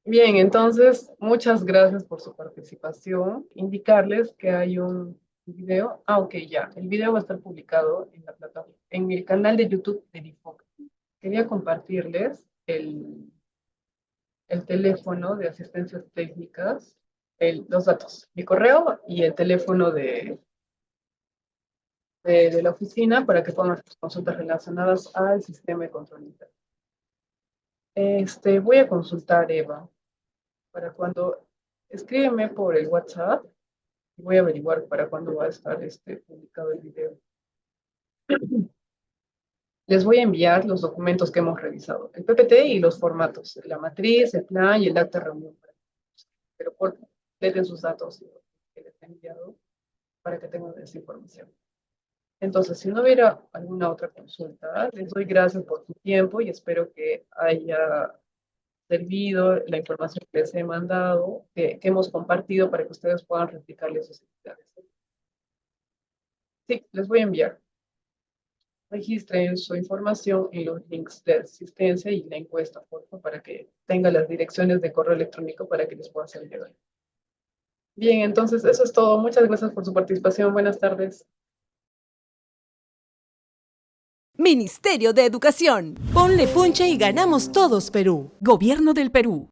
Bien, entonces, muchas gracias por su participación. Indicarles que hay un video. Ah, ok, ya. El video va a estar publicado en la plataforma, en el canal de YouTube de Difoc. Quería compartirles el teléfono de asistencias técnicas, los datos, mi correo y el teléfono de la oficina para que pongan sus consultas relacionadas al sistema de control interno. Voy a consultar, Eva, para cuando escríbeme por el WhatsApp y voy a averiguar para cuándo va a estar publicado el video. Les voy a enviar los documentos que hemos revisado, el PPT y los formatos, la matriz, el plan y el acta de reunión. Pero por den sus datos que les he enviado para que tengan esa información. Entonces, si no hubiera alguna otra consulta, les doy gracias por su tiempo y espero que haya servido la información que les he mandado, que hemos compartido para que ustedes puedan replicarle sus actividades. Sí, les voy a enviar. Registren su información en los links de asistencia y la encuesta, por favor, para que tenga las direcciones de correo electrónico para que les pueda hacer llegar. Bien, entonces eso es todo. Muchas gracias por su participación. Buenas tardes. Ministerio de Educación. Ponle punche y ganamos todos, Perú. Gobierno del Perú.